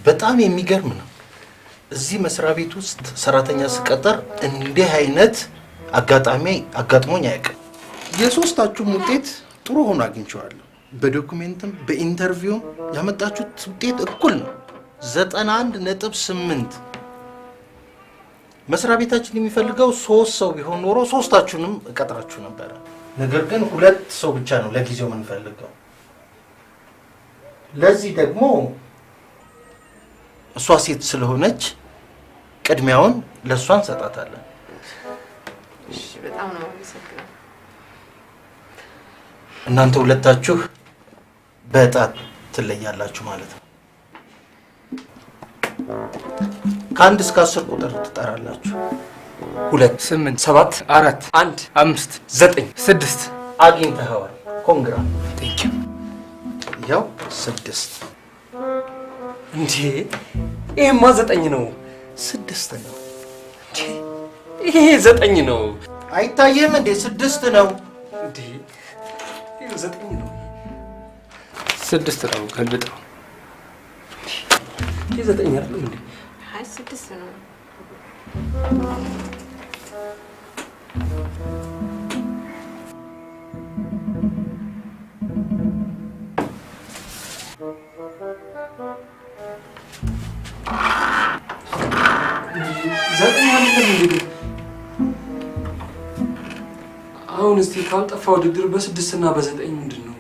በጣም የሚገርም ነው። እዚህ መስሪያ ቤት ውስጥ ሰራተኛ ስቀጠር እንዲህ አይነት አጋጥሞኝ አያውቅም። የሶስታችሁም ውጤት ጥሩ ሆኖ አግኝቼዋለሁ። በዶክመንትም በኢንተርቪውም ያመጣችሁት ውጤት እኩል ነው፣ 91.8። መስሪያ ቤታችን የሚፈልገው 3 ሰው ቢሆን ኖሮ ሶስታችሁንም እቀጥራችሁ ነበረ። ነገር ግን 2 ሰው ብቻ ነው ለጊዜው የምንፈልገው። ለዚህ ደግሞ እሷ ሴት ስለሆነች ቅድሚያውን ለሷ እንሰጣታለን። እሺ፣ በጣም ነው የምሰግነው። እናንተ ሁለታችሁ በጣት ትለያላችሁ ማለት ነው። ከ1 እስከ 10 ቁጥር ትጠራላችሁ። 2 8 7 4 1 5 9 6 አግኝተኸዋል። ኮንግራ ቴንክ ዩ። ያው 6 እንዴ ይሄማ 9 ነው። 6 ነው እንዴ ይሄ 9 ነው። አይታየም እንዴ? 6 ነው እንዴ ይሄ 9 ነው። 6 ነው ገልብጠው። ይሄ 9 አይደለም እንዴ? አይ 6 ነው። አሁን እስቲ ካልጠፋ ውድድር በ6 እና በ9 ምንድን ነው?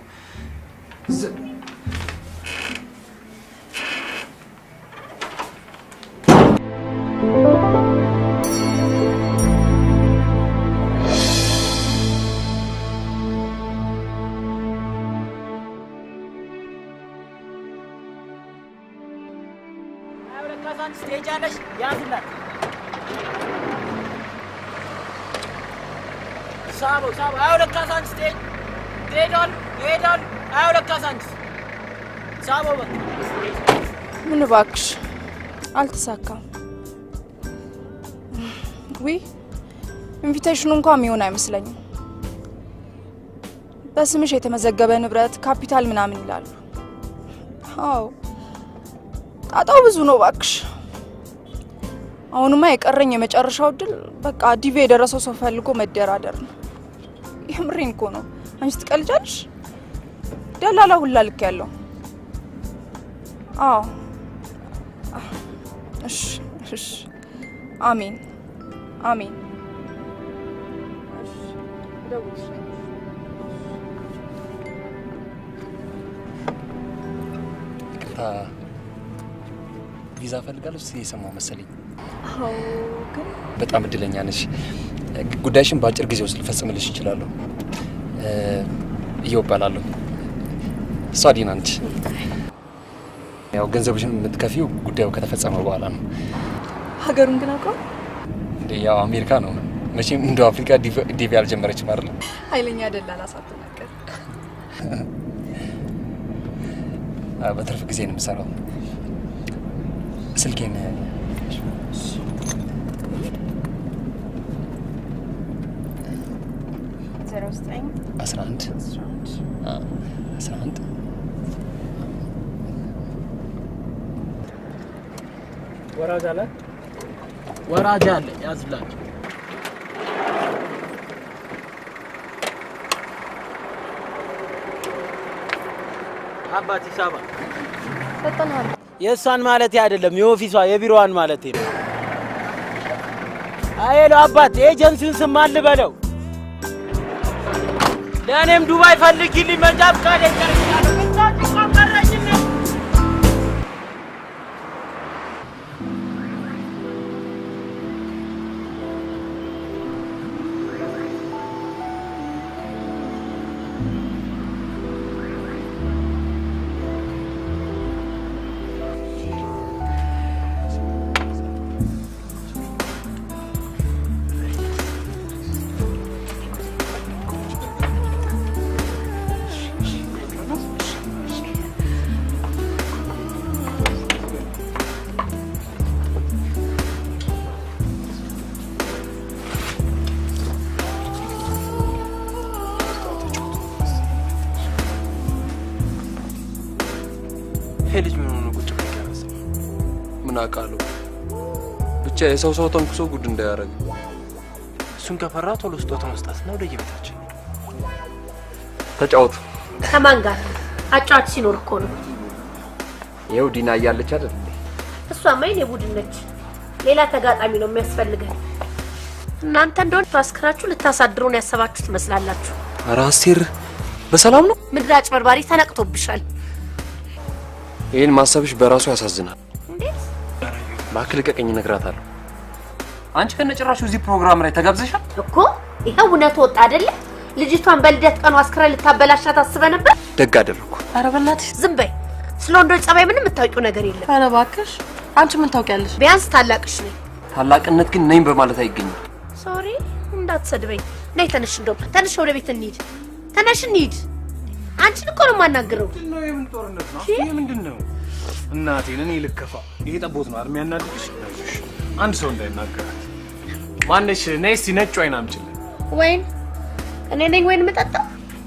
ሳቦ አውለካሳን ስቴጅ ሄዳል አውለካሳን ሳቦ በቃ ምን እባክሽ አልተሳካም። ኢንቪቴሽኑ እንኳን የሚሆን አይመስለኝም። በስምሽ የተመዘገበ ንብረት ካፒታል ምናምን ይላሉ። አዎ ጣጣው ብዙ ነው እባክሽ። አሁንማ የቀረኝ የመጨረሻው ድል በቃ ዲቪ የደረሰው ሰው ፈልጎ መደራደር ነው። የምሬን እኮ ነው። አንቺ ትቀልጃለሽ? ደላላ ሁላ ልክ ያለው። አዎ እሺ አሜን አሜን። ቪዛ ፈልጋለሁ ሲሰማው መሰለኝ። አዎ ግን በጣም እድለኛ ነሽ። ጉዳይሽን በአጭር ጊዜ ውስጥ ልፈጽምልሽ እችላለሁ። እየወባላለሁ። እሷ ዲና ነች። ያው ገንዘብሽን የምትከፊው ጉዳዩ ከተፈጸመ በኋላ ነው። ሀገሩን ግን አውቀው እንዴ? ያው አሜሪካ ነው። መቼም እንደ አፍሪካ ዲቪ አልጀመረችም አይደል? ኃይለኛ ደላላ ሳትናገር። በትርፍ ጊዜ ነው የምሰራው። ስልኬን 11 ወራጅ አለ ያዝላችሁ። አባቲ ሳባ ፈጠናል። የእሷን ማለት አይደለም የኦፊሷ የቢሮዋን ማለት ነው። አይሎ አባት ኤጀንሲውን ስም ማን ልበለው? ለእኔም ዱባይ ፈልጊልኝ መንጃ ፈቃድ ይጨርሳለሁ። እንታችሁ ቆመረኝ ነው ልጅ ምን ሆነ ቁጭ ብሎ ያረሰ ምን አውቃለሁ ብቻ የሰው ተንኩሶ ጉድ እንዳያረግ እሱን ከፈራ ቶሎ ስጦታ መስጠት ነው ለየቤታችን ተጫወቱ ከማን ጋር አጫዋች ሲኖር እኮ ነው ይኸው ዲና እያለች አይደል እሷማ የኔ ቡድን ነች ሌላ ተጋጣሚ ነው የሚያስፈልገው እናንተ እንደሆነ ታስከራችሁ ልታሳድሩን ያሰባችሁ ትመስላላችሁ አራሲር በሰላም ነው ምድራጭ በርባሪ ተነቅቶብሻል ይሄን ማሰብሽ በራሱ ያሳዝናል እንዴት ማክል ቀቀኝ ነግራታለሁ አንቺ ከነጭራሹ እዚህ ፕሮግራም ላይ ተጋብዘሻል እኮ ይሄው እውነት ወጣ አይደለ ልጅቷን በልደት ቀኑ አስከራ ልታበላሻት አስበ ነበር ደግ አደረኩ ኧረ በእናትሽ ዝም በይ ስለወንዶች ጸባይ ምንም የምታውቂው ነገር የለም ኧረ እባክሽ አንቺ ምን ታውቂያለሽ ቢያንስ ታላቅሽ ነኝ ታላቅነት ግን ነኝ በማለት አይገኝም ሶሪ እንዳትሰድበኝ ነይ ተነሽ እንደው ተነሽ ወደ ቤት እንሂድ ተነሽ እንሂድ አንቺን እኮ ነው ማናገረው ነው የምን ጦርነት ነው ይሄ ምንድነው እናቴን እኔ ልከፋ ይሄ ጠቦት ነው አርሚያ እናድርግሽ አንድ ሰው እንዳይናገራት ማነሽ ነይስ ነጭ ወይን አምጪልኝ ወይን እኔ ነኝ ወይን መጣጣ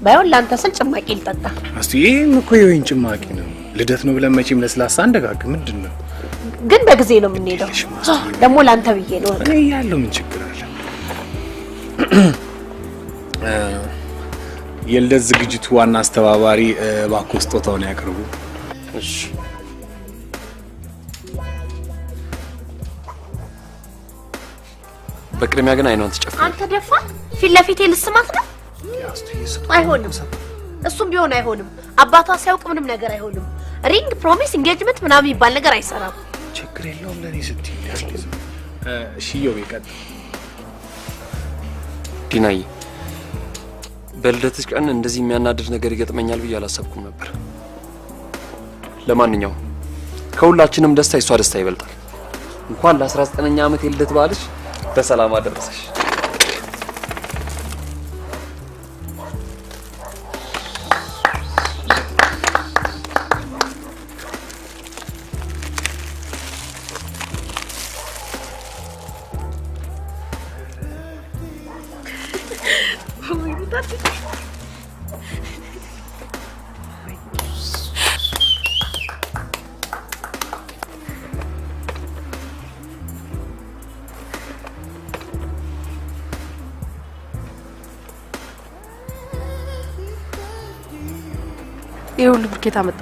ባይሆን ላንተ ስል ጭማቂ ልጠጣ እስቲ ይሄም እኮ የወይን ጭማቂ ነው ልደት ነው ብለን መቼም ለስላሳ እንደጋግ ምንድነው ግን በጊዜ ነው የምንሄደው ደግሞ ላንተ ብዬ ነው እኔ ያለው ምን ችግር አለ የልደት ዝግጅቱ ዋና አስተባባሪ ባኮ ስጦታውን ያቀርቡ እሺ በቅድሚያ ግን አይኗን ተጨፈነ አንተ ደፋ ፊት ለፊቴ ልስማት ነው አይሆንም እሱም ቢሆን አይሆንም አባቷ ሲያውቅ ምንም ነገር አይሆንም ሪንግ ፕሮሚስ ኢንጌጅመንት ምናምን ይባል ነገር አይሰራም ችግር የለውም ለኔ ስትይ እሺዮ ይቀጥ ዲናይ በልደትሽ ቀን እንደዚህ የሚያናድድ ነገር ይገጥመኛል ብዬ አላሰብኩም ነበር ለማንኛውም ከሁላችንም ደስታ ይሷ ደስታ ይበልጣል እንኳን ለ19ኛ ዓመት የልደት በዓልሽ በሰላም አደረሰሽ ይሁሉ ብርኬታ መጣ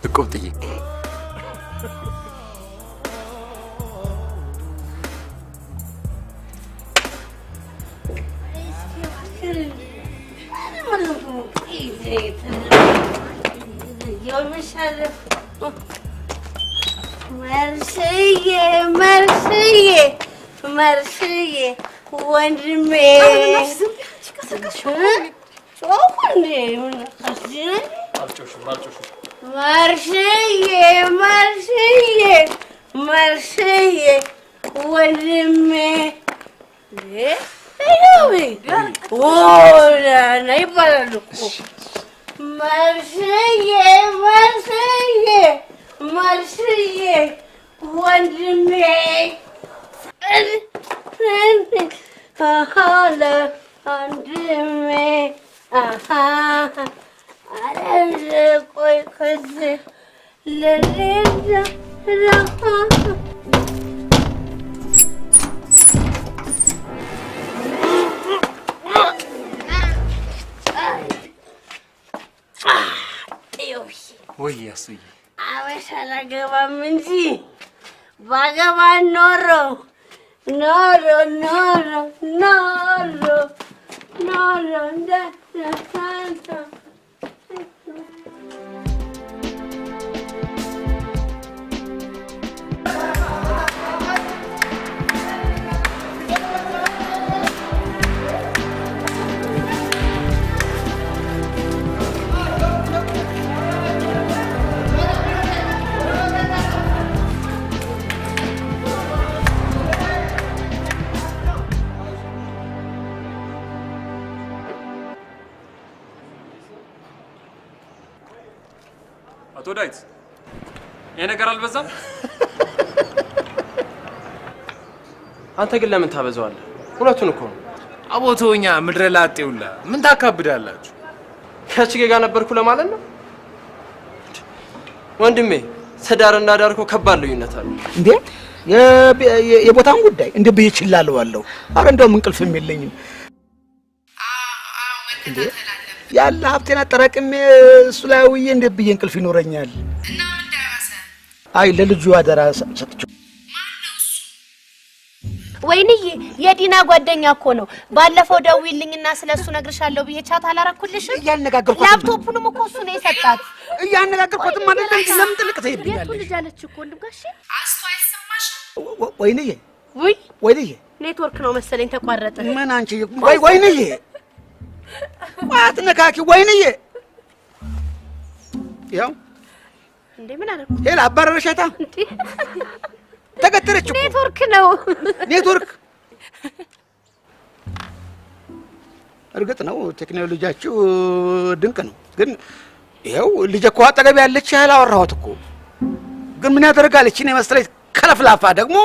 እቆጥዬ መርስዬ ወንድሜ መርስዬ ወንድሜ ና ይባላል እኮ መርስዬ ወንድሜ አንድሜ አረ ቆይ ከዚህ ለሌላ ወይ ያሱይ አበሻ አላገባም እንጂ ባገባ ኖሮ እንደታንተ አቶ ዳዊት ይሄ ነገር አልበዛም አንተ ግን ለምን ታበዛዋለህ ሁለቱን እኮ ነው አቦቶኛ ምድረ ላጤውላ ምን ታካብዳላችሁ ከችጌ ጋር ነበርኩ ለማለት ነው ወንድሜ። ትዳርና ዳር እኮ ከባድ ልዩነት አለ እንዴ። የቦታውን ጉዳይ እንደ ብዬ እችላለሁ አለው። አረ እንደውም እንቅልፍም የለኝም። እንዴ ያለ ሀብቴን አጠራቅሜ እሱ ላይ ውዬ እንደ ብዬ እንቅልፍ ይኖረኛል? እና ምን እንዳያሰ አይ ለልጁ አደራ ሰጥቼው። ወይንዬ የዲና ጓደኛ እኮ ነው። ባለፈው ደውይልኝና ስለሱ ነግርሻለሁ ብዬ ቻት አላረኩልሽም? እያነጋገርኳት ላፕቶፑንም እኮ እሱ ነው የሰጣት። እያነጋገርኳትም አይደል እንዴ? ለምን ጥልቅ ትሄድኛለሽ? የቱ ልጅ አለች እኮ ወንድም ጋሼ። አስቶ አይሰማሽ? ወይንዬ ወይንዬ ኔትወርክ ነው መሰለኝ ተቋረጠ። ምን አንቺ ወይንዬ አትነካኪ ወይንዬ። ያው እንዴ ምን አደረኩ? ሄላ አባረረሻታ ተገተረች እኮ ኔትወርክ ነው ኔትወርክ። እርግጥ ነው ቴክኖሎጂያችሁ ድንቅ ነው፣ ግን ይኸው ልጅ እኮ አጠገብ ያለች ያህል አወራኋት እኮ። ግን ምን ያደርጋለች እኔ መሰለኝ ከለፍላፋ ደግሞ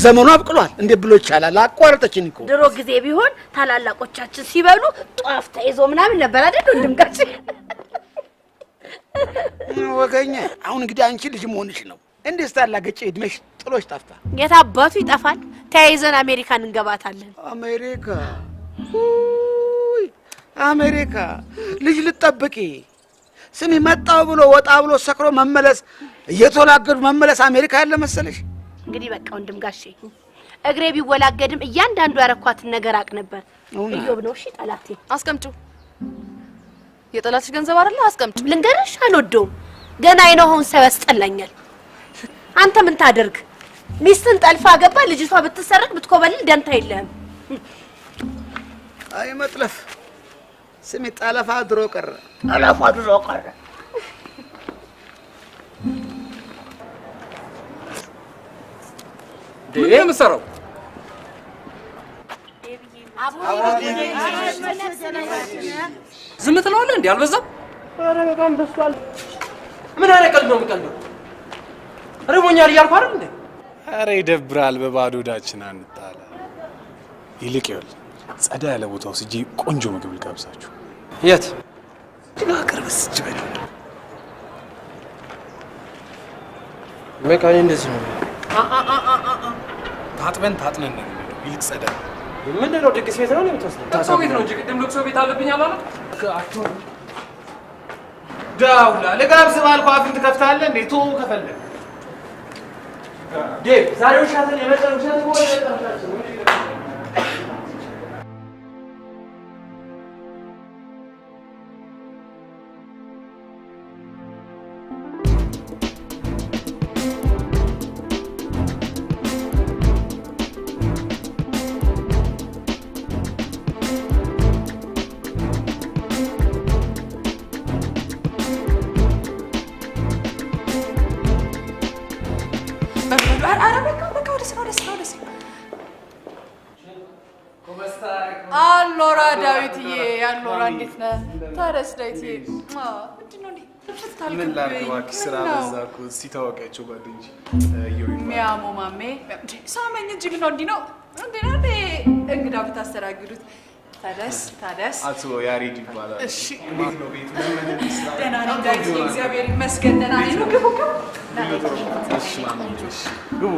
ዘመኑ አብቅሏል። እንዴ ብሎ ይቻላል? አቋረጠችኝ እኮ። ድሮ ጊዜ ቢሆን ታላላቆቻችን ሲበሉ ጧፍ ተይዞ ምናምን ነበር አይደል ወንድም ጋር ወገኛ። አሁን እንግዲህ አንቺ ልጅ መሆንሽ ነው። እንዴት ስታላገጭ እድሜሽ ጥሎሽ ጠፋ? የት አባቱ ይጠፋል? ተያይዘን አሜሪካን እንገባታለን። አሜሪካ አሜሪካ ልጅ ልትጠብቂ ስሚ፣ መጣው ብሎ ወጣ ብሎ ሰክሮ መመለስ፣ እየተወላገዱ መመለስ አሜሪካ ያለ መሰለሽ? እንግዲህ በቃ ወንድም ጋሼ እግሬ ቢወላገድም እያንዳንዱ ያረኳትን ነገር አቅ ነበር። እዮብ ነው እሺ ጠላቴ። አስቀምጩ። የጠላትሽ ገንዘብ አይደለ? አስቀምጩ። ልንገርሽ አልወደውም። ገና አይነውን ሰው ያስጠላኛል። አንተ ምን ታደርግ? ሚስትን ጠልፋ ገባ። ልጅቷ ብትሰረቅ ብትኮበልል ደንታ የለህም። አይ መጥለፍ ስሚ፣ ጠለፋ ድሮ ቀረ። ጠለፋ ድሮ ቀረ። ምን የምትሰራው? ዝም ትለዋለህ እንዴ? አልበዛም? ኧረ በጣም በዝቷል። ምን አይነት ቀልድ ነው የምትቀልደው? ርቦኛል እያልኩ አይደል እንዴ? ኧረ ይደብራል። በባዶ ሆዳችን አንጣላ። ይልቅ ይኸውልህ ጸዳ ያለ ቦታ ወስጄ ቆንጆ ምግብ ልጋብዛችሁ። የት? ጅጋ ቅርብስ ጅበል በቃ እንደዚህ ነው። ታጥነን ነው ይልቅ ጸዳ። ምንድን ነው ድግስ ቤት ነው የምትወስደው? ለቅሶ ቤት ነው እንጂ ቅድም ለቅሶ ቤት አለብኝ አላለ? ዳውላ ልጋብዝ ባልኩ አፍን ትከፍታለህ እንዴ? ቶ ከፈለግ ዴቭ ዛሬ ውሻትን የመጨረሻ ነው አሎራ ዳዊትዬ፣ አሎራ እንዴት ነህ? ታዲያስ ዳዊትዬ ምንድን ነው እንዴ? ምን ላድርግ እባክሽ፣ ስራ በዛ እኮ። እስኪ ታወቂያቸው ጓደኞች ሚያሞ ማሜ ሳመኝ እንጂ ምነው እንዲህ ነው እንዴ? እንግዳ ብታስተናግዱት። ታዲያስ አቶ ያሬድ ይባላል። እሺ እንዴት ነው ቤቱ? ደህና ነኝ ዳዊትዬ፣ እግዚአብሔር ይመስገን ደህና ነኝ። ነው ግቡ። እሺ ማሚ፣ እሺ ግቡ።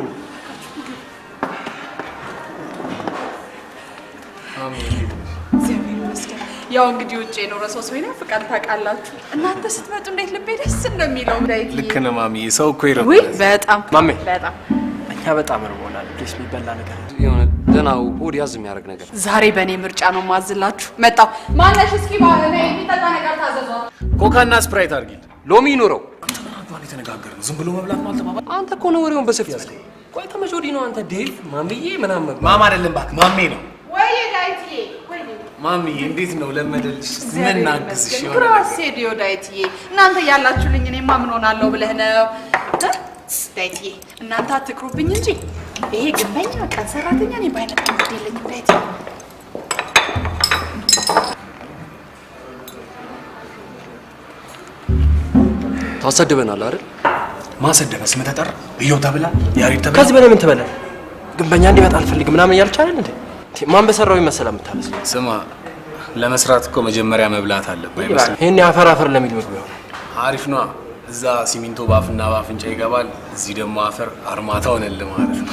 እግዚአብሔር ይመስገን። ያው እንግዲህ ውጭ የኖረ ሰው ሰው ይናፍቃል ታውቃላችሁ። እናንተ ስትመጡ እንዴት ልቤ ደስ እንደሚለው ዳዊትዬ። ልክ ነህ ማሚ፣ ሰው እኮ ይረዳል። ውይ በጣም ማሜ፣ በጣም እኛ በጣም እርቦናል። ፕሊስ የሚበላ ነገር የሆነ ደህና ሆድ ያዝ የሚያደርግ ነገር። ዛሬ በእኔ ምርጫ ነው ማዝላችሁ። መጣሁ። ማነሽ? እስኪ ባለ የሚጠጣ ነገር ታዘዟ። ኮካና ስፕራይት አድርጊልኝ። ሎሚ ይኑረው። ተናግሯል። የተነጋገርነው ዝም ብሎ መብላት ነው አልተባባል። አንተ እኮ ነው ወሬውን በሰፊ ያዝከው። ቆይ ተመች ወዲህ ነው አንተ ዴቭ ማምዬ ምናምን። ማማ አይደለም እባክህ ማሜ ነው። ወይ ዳዊትዬ፣ ወይ ማሚዬ እንዴት ነው ለመደልሽ? ምን እናግዝሽ? ግራሴ ዲዮ ዳዊትዬ፣ እናንተ ያላችሁልኝ እኔማ ምን ሆናለሁ ብለህ ነው ዳዊትዬ? እናንተ አትቅሩብኝ እንጂ ይሄ ግንበኛ ቀን ሰራተኛ እኔ ባይነቃ የለኝም ዳዊትዬ። ታሰድበናል አይደል? ማሰደበ ስም ተጠራ እየው ተብላ ያሪ ተብላ ከዚህ በላይ ምን ትበላ? ግንበኛ እንዲመጣ አልፈልግም ምናምን እያልች አይደል እንዴ? ማን በሰራው ይመስላል የምታበስ? ስማ ለመስራት እኮ መጀመሪያ መብላት አለበት ይመስላል። ይሄን አፈር ለሚል ምግብ ነው። አሪፍ ነው። እዛ ሲሚንቶ ባፍና ባፍንጫ ይገባል፣ እዚህ ደግሞ አፈር አርማታ ሆነልህ ማለት ነው።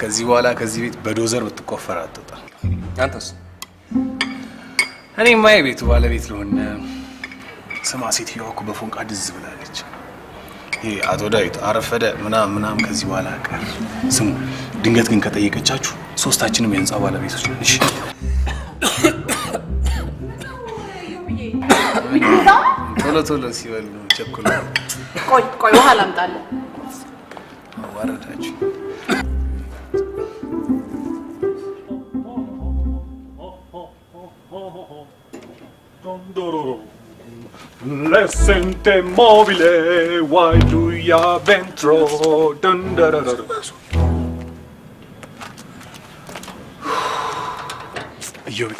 ከዚህ በኋላ ከዚህ ቤት በዶዘር ብትቆፈር አትወጣ። አንተስ? እኔማ የቤቱ ባለቤት ልሆን። ስማ ሴትዮዋ እኮ በፎንቃ ድዝ ብላለች። ይሄ አቶ ዳዊት አረፈደ ምናምን ከዚህ በኋላ ቀር። ስሙ ድንገት ግን ከጠየቀቻችሁ ሶስታችንም የህንጻ ባለቤቶች ነን። እሺ ቶሎ ሲበሉ ቸኩሉ። ቆይ ውሃ ላምጣልህ። አዋረዳችሁ። L'essente mobile, why do ya ventro? እዮብ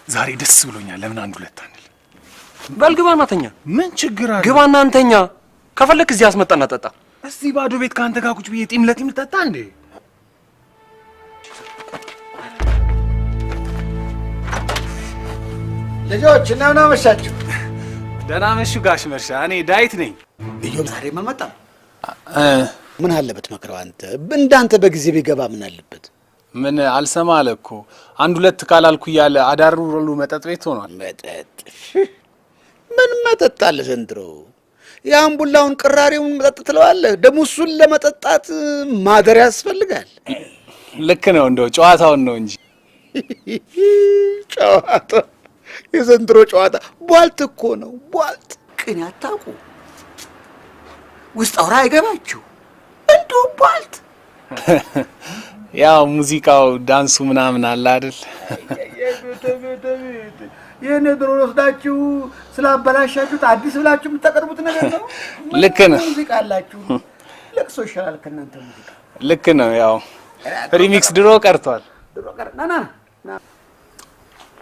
ዛሬ ደስ ብሎኛል። ለምን አንድ ሁለት አንል? በል ግባና ተኛ። ምን ችግር አለ? ግባና አንተኛ። ከፈለክ እዚህ አስመጣና ጠጣ። እስቲ ባዶ ቤት ካንተ ጋር ቁጭ ብዬ ጢም ለጢም ጠጣ እንዴ? ልጆች እንደምን አመሻችሁ? ደህና መሹ ጋሽ መርሻ። እኔ ዳዊት ነኝ። እዮብ ዛሬም አልመጣም። ምን አለበት መክረው አንተ እንዳንተ በጊዜ ቢገባ ምን አለበት? ምን አልሰማ አለ እኮ አንድ ሁለት ካላልኩ እያለ አዳሩ ሁሉ መጠጥ ቤት ሆኗል። መጠጥ ምን መጠጥ አለ ዘንድሮ? የአምቡላውን ቅራሪውን መጠጥ ትለዋለህ? ደግሞ እሱን ለመጠጣት ማደር ያስፈልጋል። ልክ ነው። እንደው ጨዋታውን ነው እንጂ ጨዋታ የዘንድሮ ጨዋታ ቧልት እኮ ነው። ቧልት ቅን ያታውቁ ውስጥ አውራ አይገባችሁ እንደው ቧልት ያው ሙዚቃው ዳንሱ ምናምን አለ አይደል? የኔ ድሮ ወስዳችሁ ስላበላሻችሁት አዲስ ብላችሁ የምታቀርቡት ነገር ነው። ልክ ነው። ሙዚቃ አላችሁ። ለቅሶ ይሻላል ከእናንተ ሙዚቃ። ልክ ነው። ያው ሪሚክስ ድሮ ቀርቷል።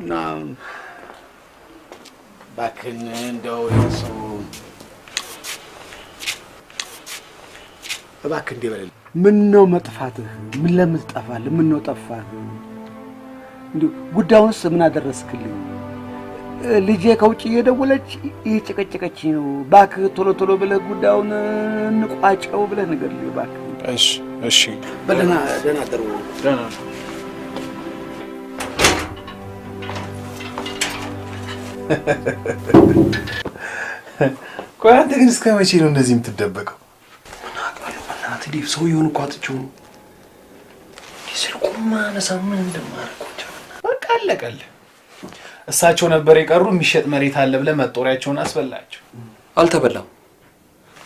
ና ባክን እንደው እሱ እባክህ እንዲህ በለልኝ። ምን ነው መጥፋትህ? ምን ለምን ትጠፋለህ? ምን ነው ጠፋህ? እንዲሁ ጉዳዩንስ ምን አደረስክልኝ? ልጄ ከውጭ እየደወለች እየጨቀጨቀችኝ ነው። እባክህ ቶሎ ቶሎ ብለህ ጉዳዩን እንቋጨው ብለህ ንገርልኝ እባክህ። እሺ በደህና ደህና ደሩ። ደህና ቆይ አንተ ግን እስከ መቼ ነው እንደዚህ የምትደበቀው? ምን አውቃለሁ በእናትህ ዲብ ሰውዬውን እኮ አጥቼው ነው። ስልኩን ማነሳ ምን እንደማደርገው በቃ አለቀልህ። እሳቸው ነበር የቀሩ። የሚሸጥ መሬት አለ ብለህ መጦሪያቸውን አስበላቸው። አልተበላም።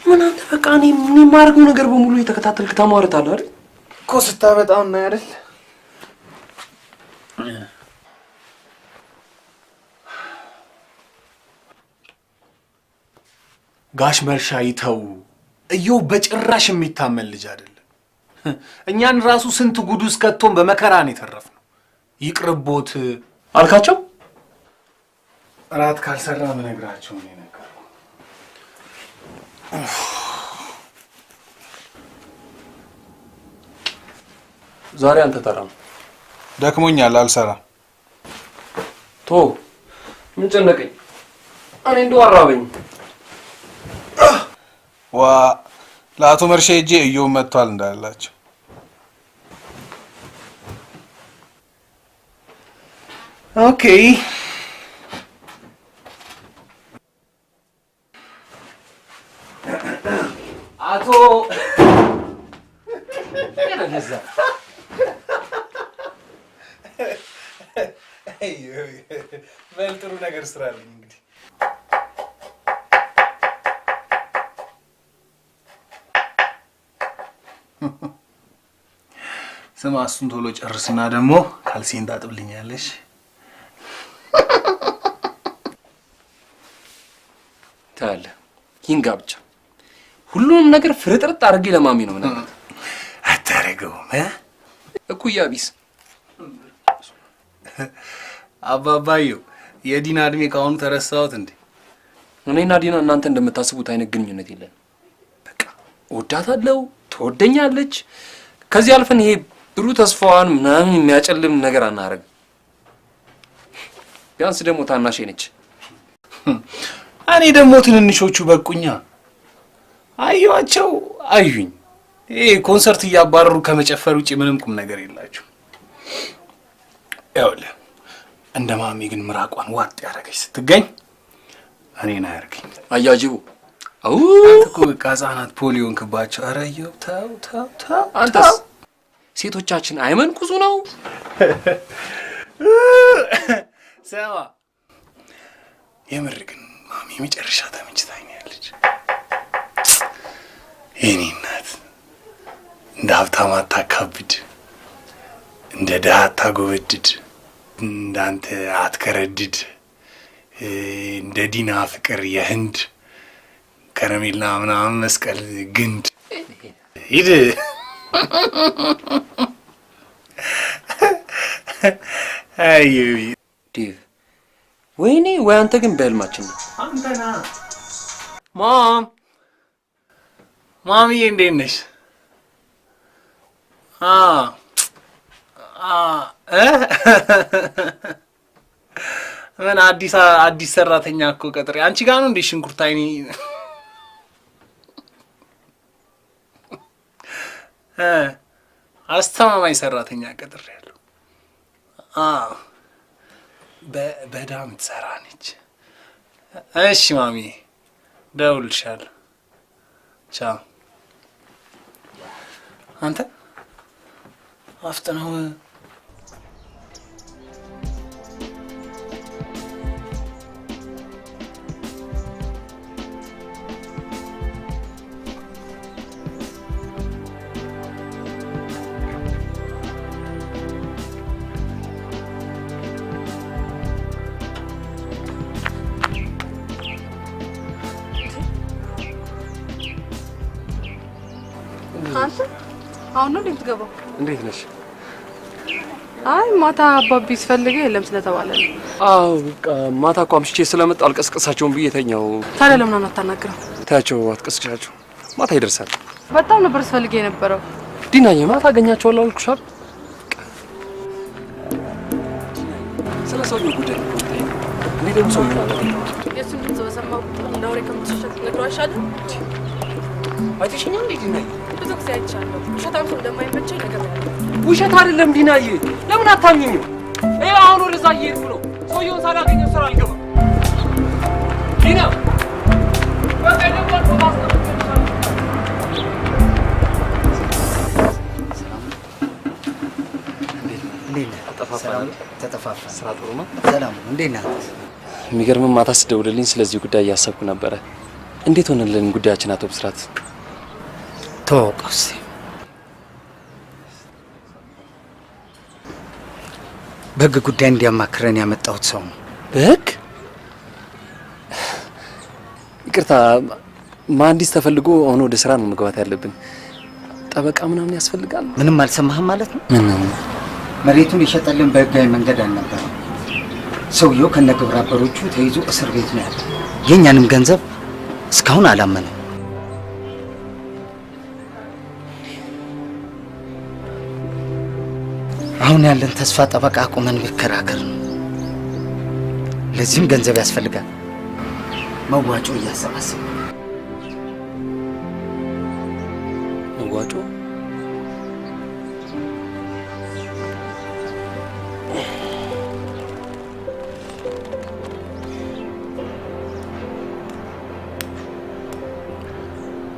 ምን አንተ በቃ እኔ የማደርገው ነገር በሙሉ የተከታተልክ ታሟርታለህ አይደል? እኮ ስታመጣው እና አይደል? ጋሽ መርሻ ይተው። እዮብ በጭራሽ የሚታመን ልጅ አይደለም። እኛን ራሱ ስንት ጉድ ውስጥ ከቶን በመከራ ነው የተረፍነው። ይቅርቦት አልካቸው። እራት ካልሰራ ምን ነግራቸው ነው የነገርኩህ። ዛሬ አንተ ተራ ነው። ደክሞኛል፣ አልሰራም። ቶ ምን ጨነቀኝ? እኔ እንደው አራበኝ። ዋ ለአቶ መርሻ ሂጄ እዮብ መጥቷል እንዳላቸው። ኦኬ አቶ በል ጥሩ ነገር ስራልኝ እንግዲህ። ስማ እሱን ቶሎ ጨርስና ደግሞ ካልሲን ታጥብልኛለሽ። ታያለህ ይንጋ ብቻ ሁሉንም ነገር ፍርጥርጥ አድርጌ ለማሚ ነው ማለት። አታረገውም እኩያ እኩያ ቢስ አባባዩ የዲና እድሜ ካሁኑ ተረሳሁት እንዴ? እኔና ዲና እናንተ እንደምታስቡት አይነት ግንኙነት የለን። በቃ እወዳታለሁ፣ ትወደኛለች። ከዚህ አልፈን ይሄ ብሩህ ተስፋዋን ምናምን የሚያጨልም ነገር አናረግ። ቢያንስ ደግሞ ታናሼ ነች። እኔ ደግሞ ትንንሾቹ በቁኛ አዩዋቸው አዩኝ። ይሄ ኮንሰርት እያባረሩ ከመጨፈር ውጪ ምንም ቁም ነገር የላቸው። ያውልህ እንደ ማሚ ግን ምራቋን ዋጥ ያደረገች ስትገኝ እኔን አያርገኝ። አያጅቡ አው እኮ በቃ ህጻናት ፖሊዮን ክባቸው። ኧረ ይኸው ተው። አንተስ ሴቶቻችን አይመንኩሱ ነው። ሰማ የምር ግን ማሚ መጨረሻ ተመችታኛለች። የኔ እናት እንደ ሀብታም አታካብድ፣ እንደ ድሀ አታጎበድድ፣ እንዳንተ አትከረድድ። እንደ ዲና ፍቅር የህንድ ከረሜላ ምናምን መስቀል ግንድ ሂድ። አይ ዲቭ ወይኔ ወይ አንተ ግን በህልማችን ነው። አንተና ማሚዬ እንዴት ነሽ? ምን አዲስ ሰራተኛ እኮ ቀጥሬ አንቺ ጋር ነው እንዴ? ሽንኩርት አይኔ አስተማማኝ ሰራተኛ ቀጥሬያለሁ። በዳም ትሰራ ነች። እሺ ማሚዬ ደውልልሻለሁ። ቻው። አንተ አፍጥነው አንተ አሁን ነው ልትገባው? እንዴት ነሽ? አይ ማታ አባቢ ሲፈልገው የለም ስለተባለ ነው። አዎ በቃ ማታ እኮ አምሽቼ ስለመጣሁ አልቀስቅሳቸውም ብዬ ተኛው። ታዲያ ለምን አታናግረው? ታያቸው አትቀስቅሻቸው፣ ማታ ይደርሳል። በጣም ነበር ስፈልግ የነበረው። ዲናዬ ማታ አገኛቸዋለሁ አልኩሽ አይደል? ስለ ሰውዬው ጉዳይ እኔ ደግሞ ሰውዬው የእሱን ድምፅ በሰማሁ ለወሬ ከምትሸሸግ ነግሮ አይሻልም? አይተሽኛል እንዴ ዲናዬ? ብዙ ጊዜ አይቻለሁ። ውሸታም ሰው እንደማይመቸኝ ነገር ያለው ውሸት አይደለም ዲናዬ። ለምን አታምኚኝም? ይሄ አሁን ወደዛ እየሄድኩ ነው። ሰውዬውን ሳላገኘው ስራ አልገባም። ዲና በቃ ደግሞ ተጠፋፋን። ስራ ጥሩ ነው? ሰላም ነው። እንዴት ነህ? የሚገርምም ማታ ስደውልልኝ ስለዚህ ጉዳይ እያሰብኩ ነበረ። እንዴት ሆነልን ጉዳያችን አቶ ብስራት? ተወቀስ በህግ ጉዳይ እንዲያማክረን ያመጣሁት ሰው ነው። በህግ? ይቅርታ መሀንዲስ ተፈልጎ አሁን ወደ ስራ ነው መግባት ያለብን። ጠበቃ ምናምን ያስፈልጋል? ምንም አልሰማህም ማለት ነው? ምንም። መሬቱን የሸጠልን በህጋዊ መንገድ አልነበረም። ሰውየው ከነግብረ አበሮቹ ተይዞ እስር ቤት ነው ያለው። የእኛንም ገንዘብ እስካሁን አላመነም። አሁን ያለን ተስፋ ጠበቃ አቁመን ቢከራከር ነው። ለዚህም ገንዘብ ያስፈልጋል። መዋጮ እያሰባሰብ መዋጮ?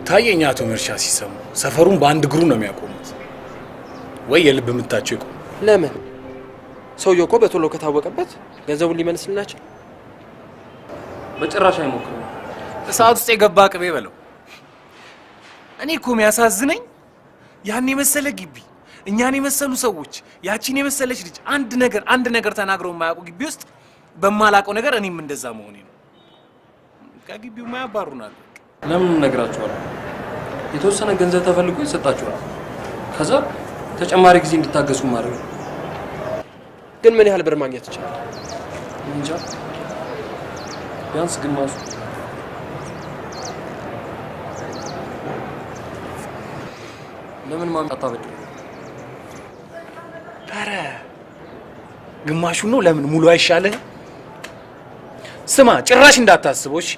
ታየኝ አቶ መርሻ ሲሰሙ ሰፈሩን በአንድ እግሩ ነው የሚያቆሙት። ወይ የልብ ምታቸው ይቆም። ለምን? ሰውየው እኮ በቶሎ ከታወቀበት ገንዘቡን ሊመልስልናቸው በጭራሽ አይሞክርም። እሳት ውስጥ የገባ ቅቤ በለው። እኔ እኮ የሚያሳዝነኝ ያን የመሰለ ግቢ፣ እኛን የመሰሉ ሰዎች፣ ያቺን የመሰለች ልጅ አንድ ነገር ተናግረው የማያውቁ ግቢ ውስጥ በማላውቀው ነገር እኔም እንደዛ መሆኔ ነው። ከግቢው ማያባሩናል። ለምን እነግራቸዋለሁ? የተወሰነ ገንዘብ ተፈልጎ ይሰጣቸዋል። ከዛ ተጨማሪ ጊዜ እንድታገሱ ማድረግ ነው። ግን ምን ያህል ብር ማግኘት ይችላል? እንጃ ቢያንስ ግማሹ። ለምን ማምጣት አበድር? ኧረ ግማሹ ነው። ለምን ሙሉ አይሻልህ? ስማ ጭራሽ እንዳታስበው እሺ።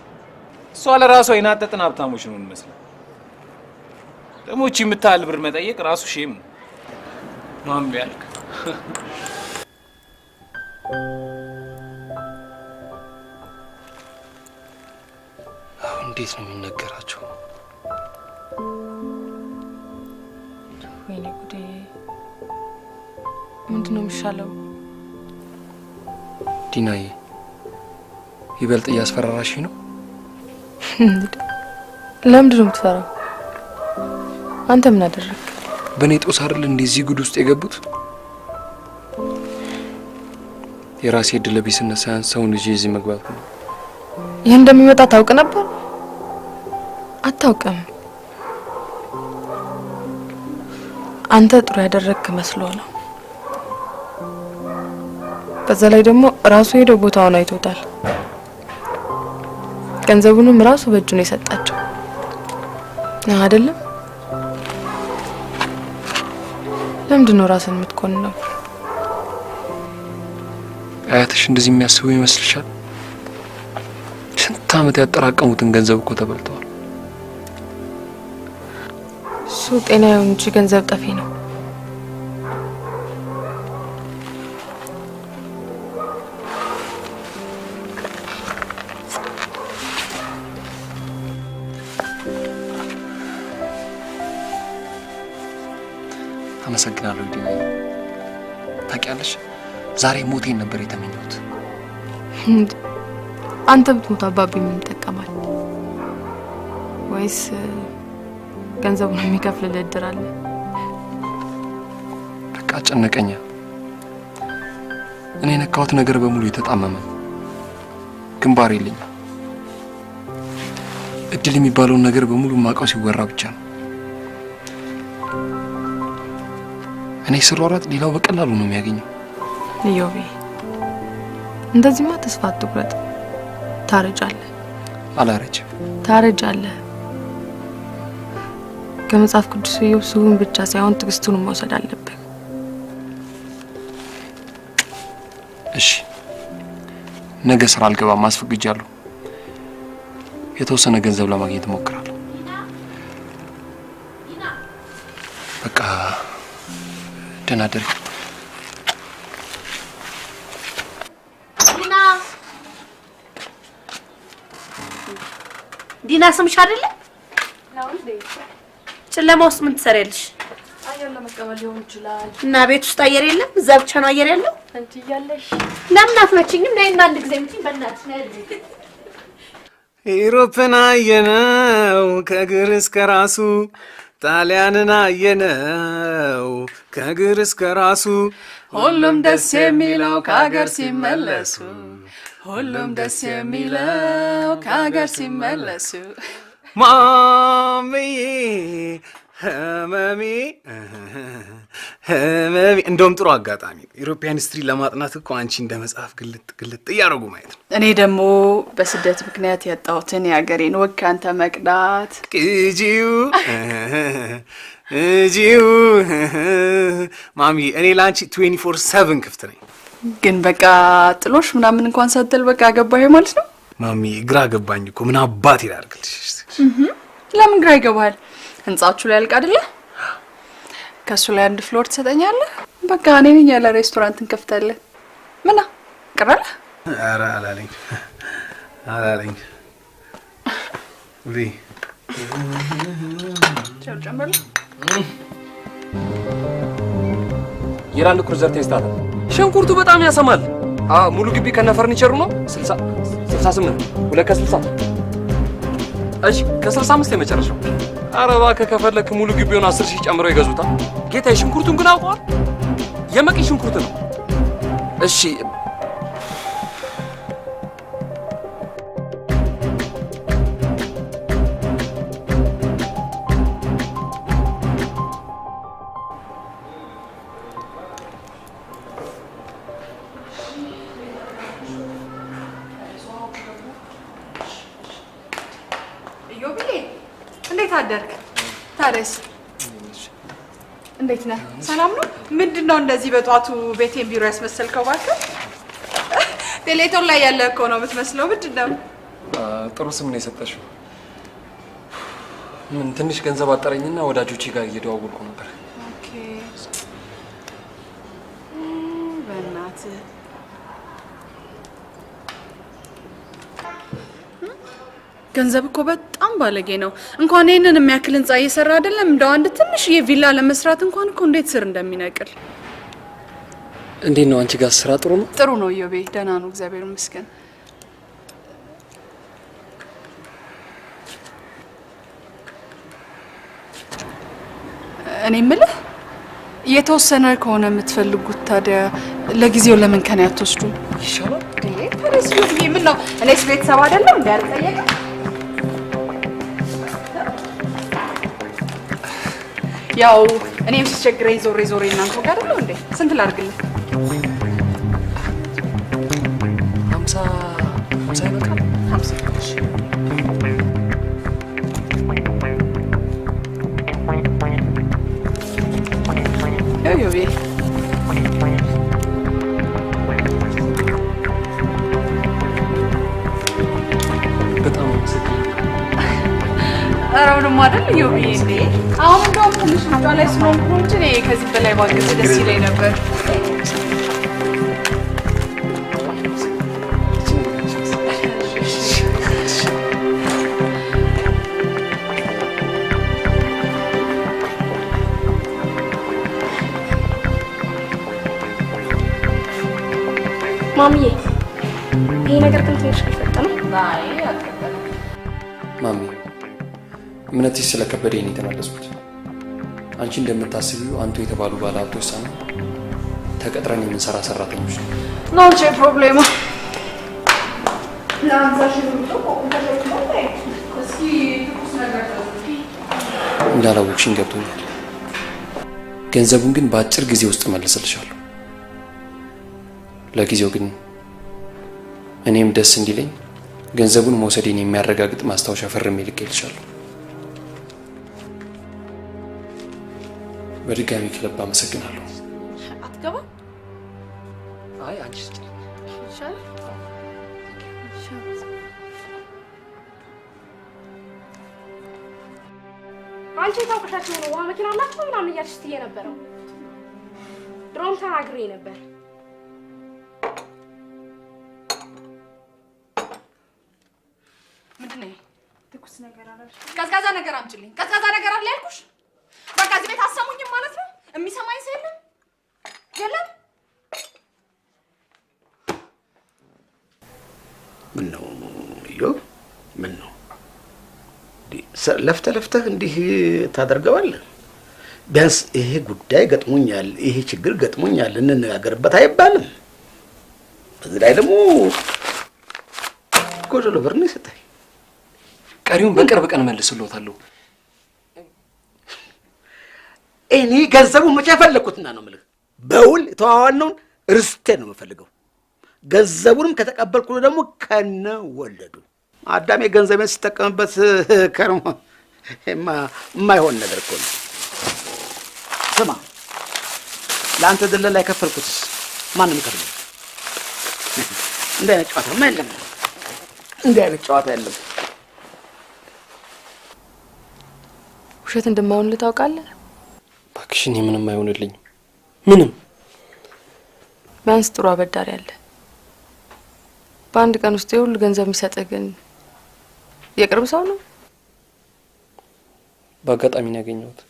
እሷ ለራሷ የናጠጥን ሀብታሞች ነው የሚመስለው። ደግሞ እቺ የምታህል ብር መጠየቅ ራሱ ሼም ነው። ማን ቢያልክ እንዴት ነው የሚነገራቸው? ወይኔ ጉዴ! ምንድን ነው የሚሻለው? ዲናዬ ይበልጥ እያስፈራራሽ ነው። ለምንድን ነው የምትፈራው? አንተ ምን አደረግክ? በእኔ ጦስ አይደል እንደዚህ ጉድ ውስጥ የገቡት? የራሴ ዕድለ ቢስነት ሳያንስ ሰውን ልጅ እዚህ መግባት ነው። ይህ እንደሚመጣ ታውቅ ነበር? አታውቅም። አንተ ጥሩ ያደረግክ መስሎ ነው። በዛ ላይ ደግሞ ራሱ ሄዶ ቦታውን አይቶታል። ገንዘቡንም ራሱ በእጁ ነው የሰጣቸው አይደለም? ለምንድን ነው ራስን የምትኮንነው? አያትሽ እንደዚህ የሚያስቡ ይመስልሻል? ስንት ዓመት ያጠራቀሙትን ገንዘብ እኮ ተበልተዋል። እሱ ጤናው እንጂ ገንዘብ ጠፊ ነው። አመሰግናለሁ ዲናዬ። ታውቂያለሽ ዛሬ ሞቴን ነበር የተመኘሁት። አንተ ብትሞት አባቢ ምን ይጠቀማል? ወይስ ገንዘቡን የሚከፍል እድር አለ? በቃ ጨነቀኛ። እኔ ነካሁት ነገር በሙሉ የተጣመመ ግንባር የለኝም። እድል የሚባለውን ነገር በሙሉ ማውቀው ሲወራ ብቻ ነው። እኔ ስሯሯጥ ሌላው በቀላሉ ነው የሚያገኘው። ኢዮቤ እንደዚህማ ተስፋ አትቁረጥ። ታረጃለህ። አላረጅም። ታረጃለህ። ከመጽሐፍ ቅዱስ ኢዮብን ብቻ ሳይሆን ትዕግስቱን መውሰድ አለብህ። እሺ ነገ ስራ አልገባም፣ አስፈቅጃለሁ። የተወሰነ ገንዘብ ለማግኘት እሞክራለሁ። በቃ ደህና ደሪ። ዲና ስምሽ አይደለ? ነው እንዴ? ጨለማ ውስጥ ምን ትሰሪያለሽ? አየር ለመቀበል ሊሆን ይችላል። እና ቤት ውስጥ አየር የለም? እዛ ብቻ ነው አየር ያለው? አንቺ እያለሽ ለምን አትመችኝም? ነይና አንድ ጊዜ ምትይ በእናትሽ ነይ። ኢሮፕን አየነው ከእግር እስከ ራሱ፣ ጣሊያንን አየነው ከእግር እስከ ራሱ። ሁሉም ደስ የሚለው ከሀገር ሲመለሱ፣ ሁሉም ደስ የሚለው ከሀገር ሲመለሱ። ማሚዬ ህመሜ ህመሜ። እንደውም ጥሩ አጋጣሚ ነው ኢሮፒያን ሂስትሪ ለማጥናት እኮ አንቺ እንደ መጽሐፍ ግልጥ እያደረጉ ማየት ነው። እኔ ደግሞ በስደት ምክንያት ያጣሁትን የሀገሬን ወግ ካንተ መቅዳት። ቅጂው እጂው ማሚ፣ እኔ ላንቺ 24/7 ክፍት ነኝ። ግን በቃ ጥሎሽ ምናምን እንኳን ሳትል በቃ ገባህ ማለት ነው? ማሚ ግራ ገባኝ እኮ ምን አባት ይላርግልሽ? ለምን ግራ ይገባል? ህንጻችሁ ላይ ያልቅ አይደለ? ከሱ ላይ አንድ ፍሎር ትሰጠኛለህ። በቃ እኔ ነኝ ያለ ሬስቶራንት እንከፍታለን። ምና ቀራለ? ኧረ አላለኝ። ውይ ጨምር። የላንድ ክሩዘር ቴስት አለ። ሽንኩርቱ በጣም ያሰማል። ሙሉ ግቢ ከነ ፈርኒቸሩ ነው 68 2 ከ60። እሺ ከ65 የመጨረሻው። ኧረ እባክህ ከፈለክ ሙሉ ግቢውን 10,000 ጨምሮ ይገዙታል። ጌታዬ ሽንኩርቱን ግን አውቀዋል። የመቂ ሽንኩርት ነው። እሺ እንዴት አደርክ? ታዲያስ እንዴት ነህ? ሰላም ነው? ምንድነው እንደዚህ በጧቱ ቤቴን ቢሮ ያስመሰልከው? እባክህ ቴሌቶን ላይ ያለ እኮ ነው የምትመስለው። ምንድነው? ጥሩ ስም ነው የሰጠሽው። ምን ትንሽ ገንዘብ አጠረኝና ወዳጆቼ ጋር እየደዋወልኩ ነበር። ኦኬ በእናትህ ገንዘብ እኮ በጣም ባለጌ ነው። እንኳን ይሄንን የሚያክል ህንጻ እየሰራ አይደለም እንደው አንድ ትንሽ የቪላ ለመስራት እንኳን እኮ እንዴት ስር እንደሚነቅል። እንዴት ነው አንቺ ጋር ስራ ጥሩ ነው? ጥሩ ነው ዮቤ፣ ደህና ነው እግዚአብሔር ይመስገን። እኔ የምልህ የተወሰነ ከሆነ የምትፈልጉት ታዲያ ለጊዜው ለምን ከኔ አትወስዱ? ይሻላል። ታዲያስ ዮቤ ምን ነው እኔስ ቤተሰብ አይደለም እንዴ አልጠየቀ? ያው እኔም ሲቸግረኝ ዞሬ እናንተ ጋር አይደለም እንዴ? ስንት ላድርግልህ? 50 ይበቃል። 50 ዮቤ በጣም አመሰግናለሁ። አራውንም አይደል ዮቤ እንዴ? አሁን እንደውም ትንሽ ውጫ ላይ ስለሆንኩ እንጂ እኔ ከዚህ በላይ ባገዝ ደስ ይለኝ ነበር። ማሚዬ ይሄ ነገር ግን ትንሽ ከፈጠነ አይ አልከበደም። ማሚ እምነትሽ ስለከበደኝ ነው የተመለስኩት። አንቺ እንደምታስቢው አንቱ የተባሉ ባለ ሀብቶች ሳይሆን ተቀጥረን የምንሰራ ሰራተኞች ነው። No c'è problema. እንዳላወቅሽኝ ገብቶኛል። ገንዘቡን ግን በአጭር ጊዜ ውስጥ መልስልሻለሁ። ለጊዜው ግን እኔም ደስ እንዲለኝ ገንዘቡን መውሰዴን የሚያረጋግጥ ማስታወሻ ፈርሜ ልኬልሻለሁ። በድጋሚ ክለብ አመሰግናለሁ። አትገባ? አይ አንቺ ስጪ። ይሻላል። አንቺ ታውቀሻቸው ነው ውሃ መኪና አላችሁ ምናምን እያልሽ ስትይ ነበረው። ድሮም ተናግሬ ነበር። ምንድነው? ትኩስ ነገር አላልሽ? ቀዝቃዛ ነገር አምጪልኝ። ቀዝቃዛ ነገር አለ ያልኩሽ። በቃ እዚህ ቤት አሰሙኝም ማለት ነው? የሚሰማኝ ሰው የለም? የለም? ምን ነው ዮ? ምን ነው ለፍተህ እንዲህ ታደርገዋለህ? ቢያንስ ይሄ ጉዳይ ገጥሞኛል፣ ይሄ ችግር ገጥሞኛል እንነጋገርበት አይባልም? በዚህ ላይ ደግሞ ጎጆሎ ብር ነው የሰጠኝ። ቀሪውን በቅርብ ቀን መልስልዎታለሁ። እኔ ገንዘቡን መቼ ፈለኩትና ነው የምልህ። በውል የተዋዋልነውን ርስቴን ነው የምፈልገው። ገንዘቡንም ከተቀበልኩ ደግሞ ከነ ወለዱ አዳሜ ገንዘቤን ሲጠቀምበት ከርሞ የማይሆን ነገር እኮ ነው። ስማ፣ ለአንተ ደለላ የከፈልኩት ማንም ይከፍል። እንዲህ አይነት ጨዋታማ የለም። እንዲህ አይነት ጨዋታ የለም። ውሸት እንደማይሆንልህ ታውቃለህ? እባክሽ እኔ ምንም አይሆንልኝም። ምንም። ቢያንስ ጥሩ አበዳሪ አለ። በአንድ ቀን ውስጥ የሁሉ ገንዘብ የሚሰጥህ ግን የቅርብ ሰው ነው። በአጋጣሚ ነው ያገኘሁት።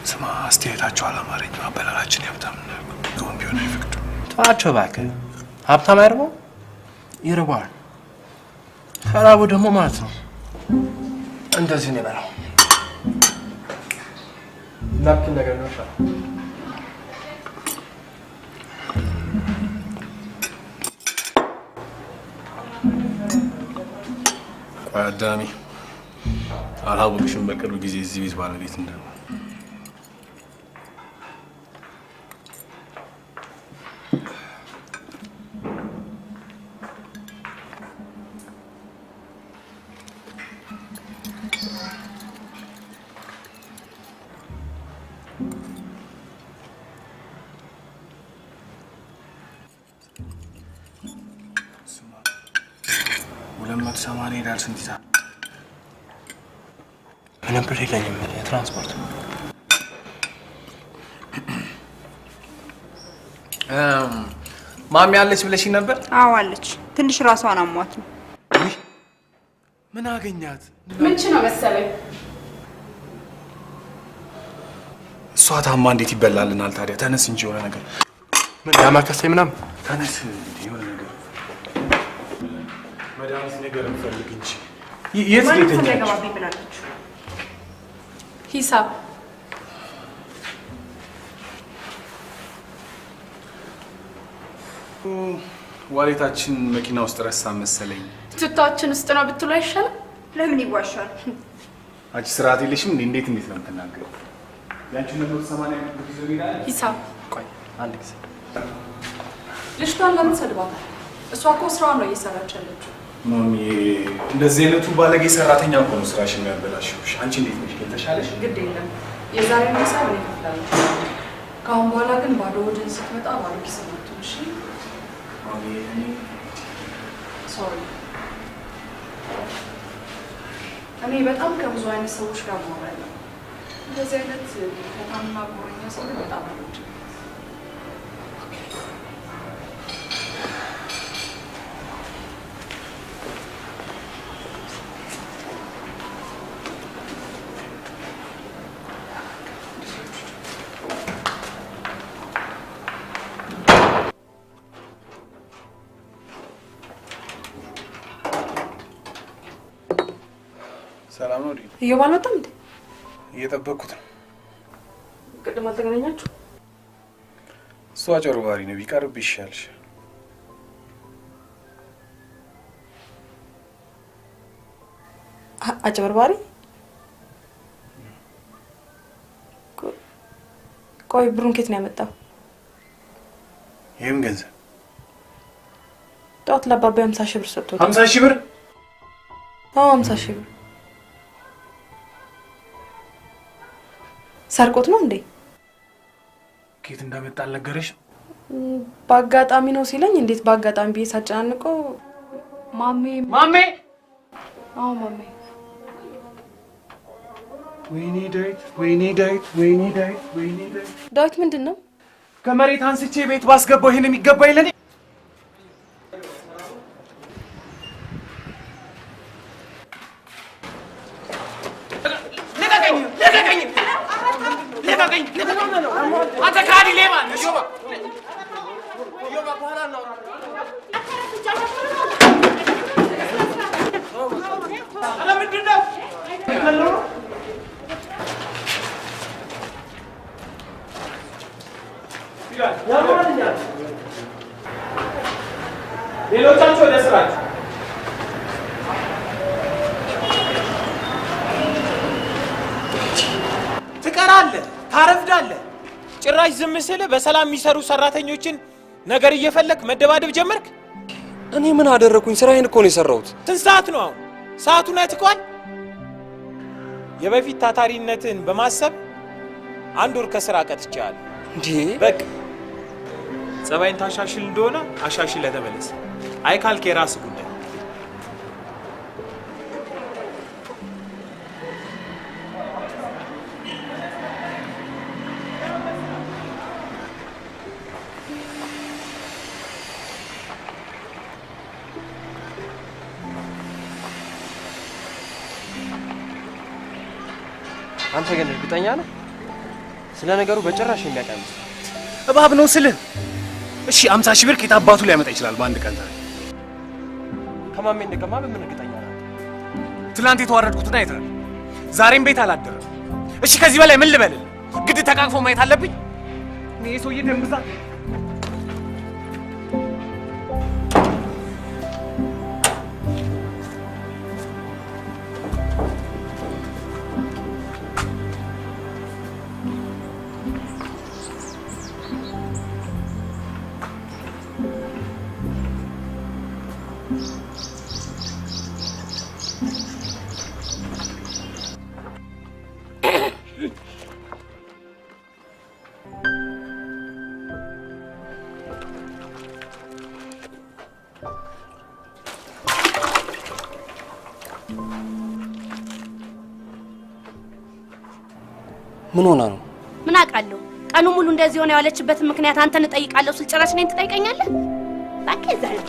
ስማ፣ አስተያየታቸው አላማረኝም። አበላላችን ያብታም ነው ቢሆን አይፈቅድም። ተዋቸው እባክህ። ሀብታም አይርበው ይርበዋል። ከራቡ ደግሞ ማለት ነው እንደዚህ ነው የበላው። ናፕኪን ነገር ነው ሻ አዳሚ አላወቅሽም በቅርብ ጊዜ እዚህ ቤት ባለቤት እንደሆነ። ሰማንያ ሄዳል። ስንት ይዛል? ምንም ብር የለኝም የትራንስፖርት። ማሚ አለች ብለሽኝ ነበር? አዎ አለች። ትንሽ ራሷን አሟት ነው። ምን አገኛት? ምንጭ ነው መሰለኝ። እሷ ታማ እንዴት ይበላልናል ታዲያ? ተነስ እንጂ የሆነ ነገር ምን ያማከሰኝ ምናምን። ተነስ የሆነ ነገር መድኃኒት ነገር እንፈልግ እንጂ የት ብላለች? ሂሳብ ዋሌታችን መኪና ውስጥ ረሳ መሰለኝ። ቱታችን ውስጥ ነው ብትሉ አይሻልም? ለምን ይዋሻል? አንቺ ስርዓት የለሽም እንዴ? እንዴት ነው የምትናገሪው? ያንቺን ነገር 80 ብር ይዞ ይላል። ሂሳብ ቆይ አንድ ጊዜ ልጅቷን ለምን ሰድባታል? እሷ እኮ ስራዋን ነው እየሰራች ያለችው። ማሚ እንደዚህ አይነቱ ባለጌ ሰራተኛ እኮ ነው ስራሽ የሚያበላሽው። አንቺ እንዴት ነሽ? ተሻለሽ? ግድ የለም የዛሬውን ሂሳብ እኔ እከፍላለሁ። ከአሁን በኋላ ግን ባዶ ወደን ስትመጣ ባዶ ኪስ ነው። እሺ ማሚ ሶሪ። እኔ በጣም ከብዙ አይነት ሰዎች ጋር ማወራለሁ። እንደዚህ አይነት ከታምና ጎረኛ ሰው በጣም አልወድም። ሰላም ነው? እየው አልመጣም እንዴ? እየጠበቅኩት ነው። ቅድም አልተገናኛችሁ? እሱ አጭበርባሪ ነው፣ ቢቀርብ ይሻልሽ። አጭበርባሪ? ቆይ ብሩን ከየት ነው ያመጣው? ይሄም ገንዘብ ጠዋት ለአባባ 50 ሺህ ብር ሰጥቶታል። 50 ሺህ ብር? አዎ 50 ሺህ ብር። ሰርቆት ነው እንዴ? ከየት እንዳመጣ አልነገረሽም? በአጋጣሚ ነው ሲለኝ እንዴት በአጋጣሚ ብዬ ሳጨናንቀው ማሜ አዎ ማሜ። ወይኔ ዳዊት፣ ወይኔ ዳዊት፣ ወይኔ ዳዊት፣ ወይኔ ዳዊት። ዳዊት ምንድን ነው? ከመሬት አንስቼ ቤት ባስገባው ይሄን የሚገባኝ ለኔ? አንተ ካዲ ሌባ ነህ። ምንድን ነው? ሌሎቻችሁ ወደ ስራችሁ። ትቀራለህ፣ ታረፍዳለህ። ጭራሽ ዝም ስልህ በሰላም የሚሰሩ ሰራተኞችን ነገር እየፈለክ መደባደብ ጀመርክ። እኔ ምን አደረኩኝ? ስራዬን እኮ ነው የሰራሁት። ስንት ሰዓት ነው አሁን? ሰዓቱን አይተኸዋል? የበፊት ታታሪነትን በማሰብ 1 ወር ከስራ ቀጥቼሃለሁ። እንዴ በቃ ጸባይን ታሻሽል እንደሆነ አሻሽለህ ተመለስ። አይ ካልክ የራስህ ጉዳይ። አንተ ግን እርግጠኛ ነህ? ስለ ነገሩ በጭራሽ የሚያውቅ እባብ ነው ስልህ። እሺ 50 ሺህ ብር ከየት አባቱ ሊያመጣ ይችላል በአንድ ቀን? ከማሜ እንደቀማ በምን እርግጠኛ ነህ? ትላንት የተዋረድኩትን አይተሃል። ዛሬም ቤት አላደረም። እሺ ከዚህ በላይ ምን ልበልህ? ግድ ተቃቅፎ ማየት አለብኝ? እኔ ሰውዬ ደም ብዛት ምን ሆና ነው? ምን አውቃለሁ? ቀኑ ሙሉ እንደዚህ ሆነ ያለችበትን ምክንያት አንተን እጠይቃለሁ ስል ጭራሽ እኔን ትጠይቀኛለህ? እባክህ እዛ ነው።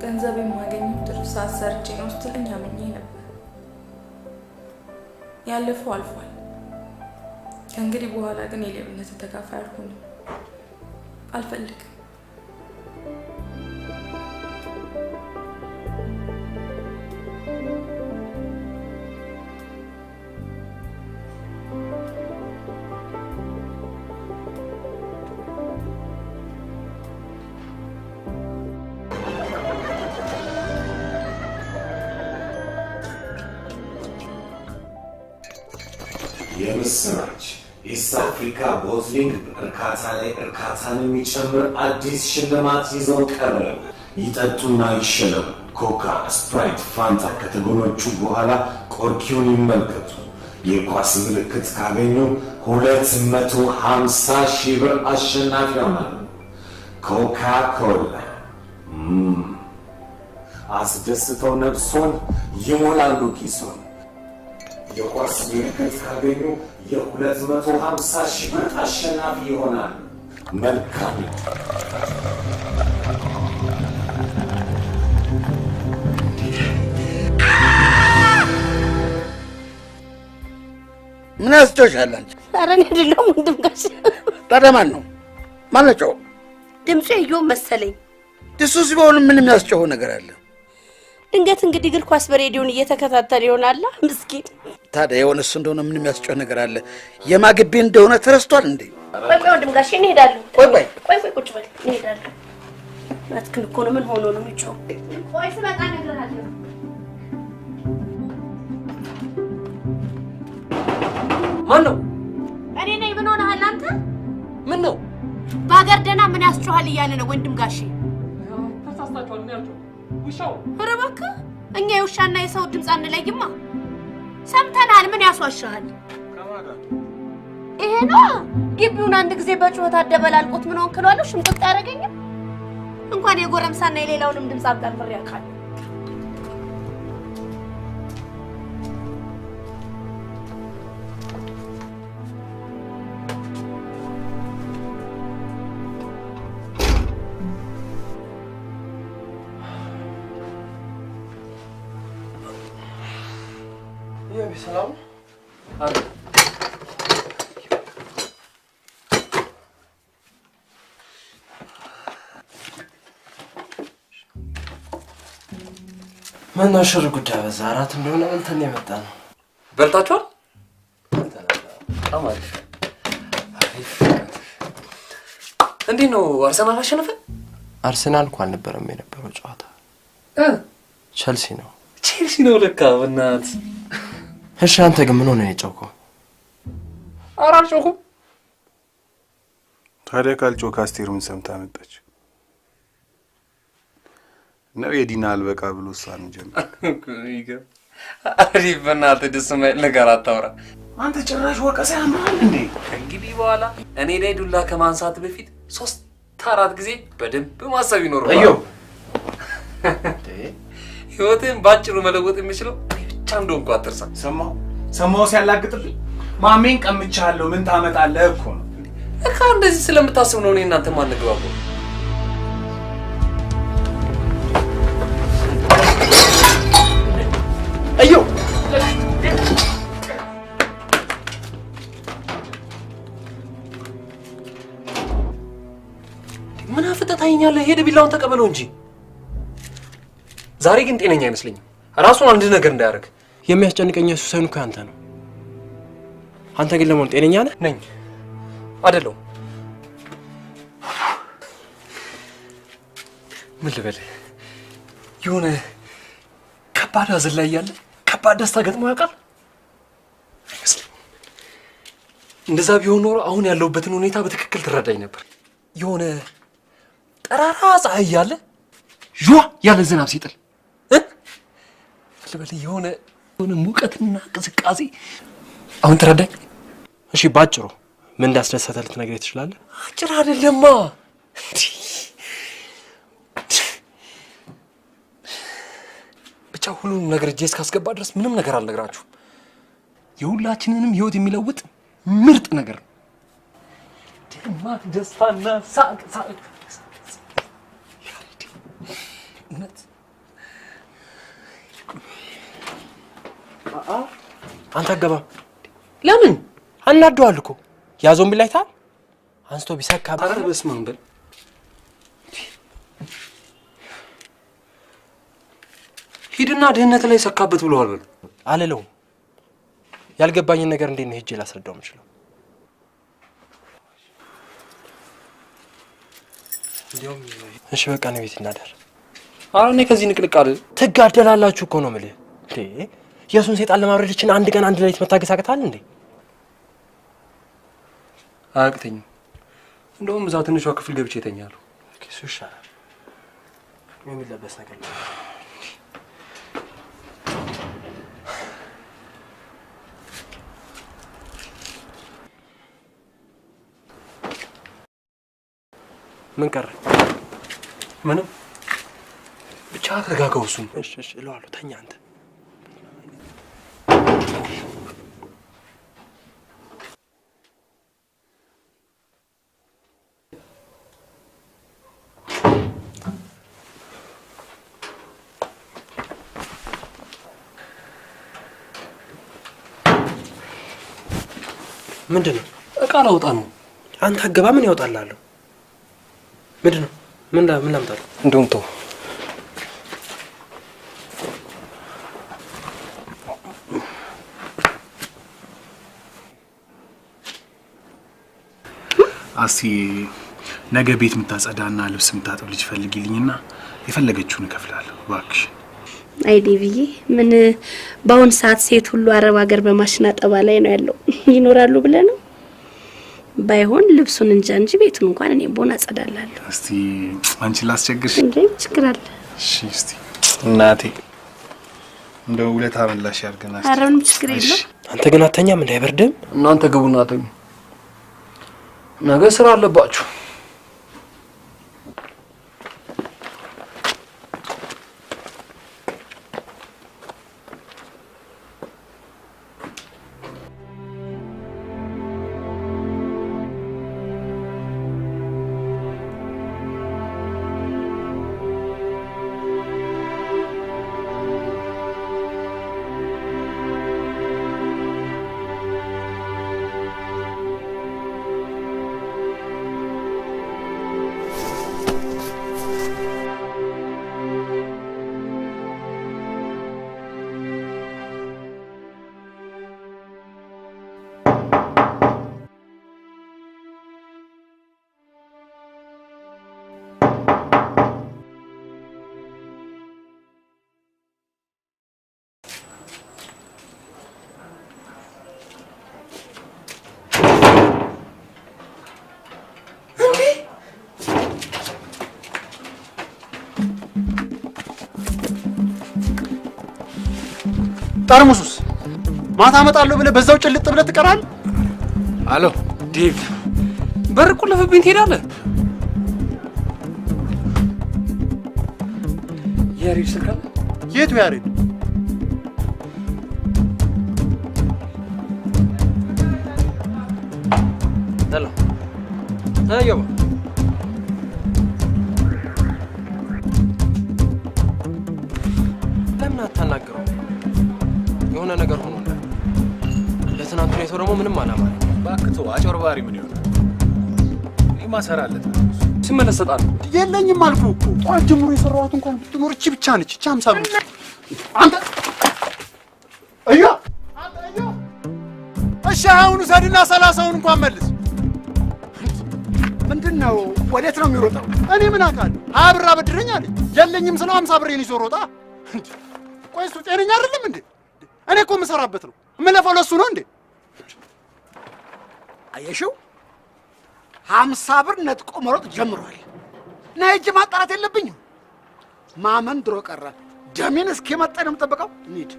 ገንዘብ የማገኘው ጥሩ ሰዓት ሰርቼ ነው ስትለኝ አምኜ ነበር። ያለፈው አልፏል። ከእንግዲህ በኋላ ግን የሌብነት ተካፋይ አልሆንም። አልፈልግም። የምስራች ኢስት አፍሪካ ቦትሊንግ እርካታ ላይ እርካታን የሚጨምር አዲስ ሽልማት ይዘው ቀረበ። ይጠጡና ይሸለሙ። ኮካ፣ ስፕራይት፣ ፋንታ ከተጎነጩ በኋላ ቆርኪውን ይመልከቱ። የኳስ ምልክት ካገኙ 250 ሺህ ብር አሸናፊ ይሆናሉ። ኮካ ኮላ አስደስተው ነፍሶን ይሞላሉ ኪሶን። የኳስ ምልክት ካገኙ የ250 ሺህ ብር አሸናፊ ይሆናሉ። መልካም ምን ያስጮሻል አንቺ? ኧረ እኔ አይደለሁም ወንድም ጋሽ። ታዲያ ማን ነው? ማን ነው ጮኸው? ድምፁ የዮም መሰለኝ። እሱ ሲሆን ምን የሚያስጮኸው ነገር አለ? ድንገት እንግዲህ እግር ኳስ በሬዲዮን እየተከታተለ ይሆናል ምስኪን። ታዲያ የሆነስ እንደሆነ ምን የሚያስጮህ ነገር አለ? የማግቤ እንደሆነ ተረስቷል እንዴ? ቆይ ቆይ ወንድም ጋሽ እንሄዳለን። ቆይ ቁጭ በል እንሄዳለን። ማትክን እኮ ነው። ምን ሆኖ ነው የሚጮኸው? ቆይ ስመጣ እነግርሃለሁ። ማን ነው? እኔ ነኝ። ምን ሆነሃል አንተ? ምን ነው? በሀገር ደህና ምን ያስጮሃል እያለ ነው ወንድም ጋሼ። ተሳስታችኋል። ምን ያልኩት? ውሻው። ኧረ እባክህ እኛ የውሻና የሰው ድምፅ አንለይማ። ሰምተናል። ምን ያስዋሻሃል? ይሄ ነው ግቢውን አንድ ጊዜ በጩኸት አደበላልቆት ምን ሆንክ እለዋለሁ። ሽምጥጥ ያደርገኛል። እንኳን የጎረምሳና የሌላውንም ድምፅ አጣምሬ አውቃለሁ። ሰላም ምን ነው ሽር ጉዳይ በዛ። አራት እንደሆነ በልተን የመጣ ነው። በልታችኋል? በጣም አሪፍ። እንዴት ነው አርሰናል አሸነፈ? አርሰናል እኮ አልነበረም የነበረው ጨዋታ ቸልሲ ነው። ቼልሲ ነው ለካ። በእናትህ እሺ፣ አንተ ግን ምን ሆነ የጮኸው? ኧረ አልጮኩም። ታዲያ ካልጮህ አስቴር ምን ሰምታ መጣች? ነው የዲና አልበቃ ብሎ እሷን ጀመረ። አሪፍ። በእናትህ ደስ የማይል ነገር አታውራ አንተ። ጭራሽ ወቀሳ ያምራል እንዴ? ከእንግዲህ በኋላ እኔ ላይ ዱላ ከማንሳት በፊት 3-4 ጊዜ በደንብ ማሰብ ይኖርባል። አዮ ህይወትን ባጭሩ መለወጥ የሚችለው እኔ ብቻ እንደሆንኩ አትርሳ። ሰማው ሲያላግጥልኝ ማሜን ቀምቻለሁ ምን ታመጣለህ እኮ ነው። እካ እንደዚህ ስለምታስብ ነው እኔ እናንተ ማንግባባው። ትለኛለህ? ሄደ ቢላውን ተቀበለው እንጂ። ዛሬ ግን ጤነኛ አይመስለኝም። ራሱን አንድ ነገር እንዳያደርግ የሚያስጨንቀኝ እሱ ሳይሆን እኮ አንተ ነው። አንተ ግን ለመሆን ጤነኛ ነህ? ነኝ አይደለሁም። ምን ልበልህ፣ የሆነ ከባድ ሐዘን ላይ ያለ ከባድ ደስታ ገጥሞ ያውቃል አይመስለኝም። እንደዛ ቢሆን ኖሮ አሁን ያለሁበትን ሁኔታ በትክክል ትረዳኝ ነበር። የሆነ ጠራራ ፀሐይ ያለ ዥዋ ያለ ዝናብ ሲጥል ልበልህ፣ የሆነ ሙቀትና ቅዝቃዜ። አሁን ትረዳኝ? እሺ፣ ባጭሩ ምን እንዳስደሰተ ልትነግረኝ ትችላለህ? አጭር አይደለማ። ብቻ ሁሉንም ነገር እጄ እስካስገባ ድረስ ምንም ነገር አልነግራችሁም። የሁላችንንም ህይወት የሚለውጥ ምርጥ ነገር ነው። ደማቅ ደስታና ሳቅ ሳቅ። እውነት አንተ አገባም። ለምን አናደዋል እኮ ያ ዞምቢ ላይ ታል አንስቶ ቢሰካ ኧረ በስመ አብ በል። ሂድና ድህነት ላይ ሰካበት ብለዋል በል። አልለውም። ያልገባኝን ነገር እንዴት ነው ሄጄ ላስረዳው የምችለው? እንዲያውም እሺ በቃ ነው ቤት እናደር። ኧረ እኔ ከዚህ ንቅንቅ አለ ትጋደላላችሁ እኮ ነው የምልህ። እንዴ የሱን ሰይጣን ለማብረድችን አንድ ቀን አንድ ሌሊት መታገስ አቅታል እንዴ? አያቅተኝም። እንደውም እዛ ትንሿ ክፍል ገብቼ እተኛለሁ። እሱ ይሻላል። የሚለበስ ነገር ነው። ምን ቀረ? ምንም። ብቻ ተረጋጋው። እሱም እሺ እሺ እለዋለሁ። ተኛ አንተ። ምንድን ነው? እቃ ላውጣ ነው። አንተ አገባ ምን ያወጣልሃለሁ? ምንድን ነው? ምን ላምጣልህ? እንደውም ተው። አሲ ነገ ቤት የምታጸዳና ልብስ የምታጥብ ልጅ ፈልጊልኝና የፈለገችውን እከፍላለሁ እባክሽ። አይ ዴቪዬ፣ ምን በአሁን ሰዓት ሴት ሁሉ አረብ ሀገር በማሽን አጠባ ላይ ነው ያለው። ይኖራሉ ብለህ ነው? ባይሆን ልብሱን እንጂ ቤቱን እንኳን እኔ ቦና አጸዳላለሁ። እስቲ አንቺ ላስቸግርሽ እንዴ? ችግር አለ? እሺ እስቲ እናቴ እንደው ውለታ መላሽ ያርገናል። ኧረ ምንም ችግር የለም። አንተ ግን አተኛም እንዳይበርድም። እናንተ ግቡና አተኙ። ነገ ስራ አለባችሁ። ጠርሙሱስ ማታ አመጣለሁ ብለህ በዛው ጭልጥ ብለህ ትቀራለህ? አሎ ዴቭ፣ በር ቁልፍብኝ ትሄዳለህ? ያሬድ ስልክ አለ? የቱ ያሬድ? ሄሎ አየው። ለምን አታናግረው? የሆነ ነገር ሆኖ ለትናንቱ ነው ደግሞ ምንም አላማ። እባክህ ተው፣ አጭበርባሪ ምን ይሆናል? እኔ ማሰራለት ስመለስ እሰጥሃለሁ። የለኝም አልኩህ እኮ ጠዋት ጀምሮ የሰራኋት እንኳን ብትኖር እቺ ብቻ ነች። እቺ 50 ብር አንተ አያ እሺ አሁን ሰድና 30ውን እንኳን መልስ። ምንድነው? ወዴት ነው የሚሮጠው? እኔ ምን አውቃለሁ? 20 ብር አበድረኝ አለኝ። የለኝም ስለው 50 ብሬን ይዞ ሮጣ። ቆይ እሱ ጤነኛ አይደለም እንዴ? እኔ እኮ የምሰራበት ነው የምለፈው ለሱ ነው እንዴ? አየሽው 50 ብር ነጥቆ መሮጥ ጀምሯል። እና እጅ ማጣራት የለብኝም። ማመን ድሮ ቀረ። ደሜን እስኪመጣ ነው የምጠብቀው። እንሂድ።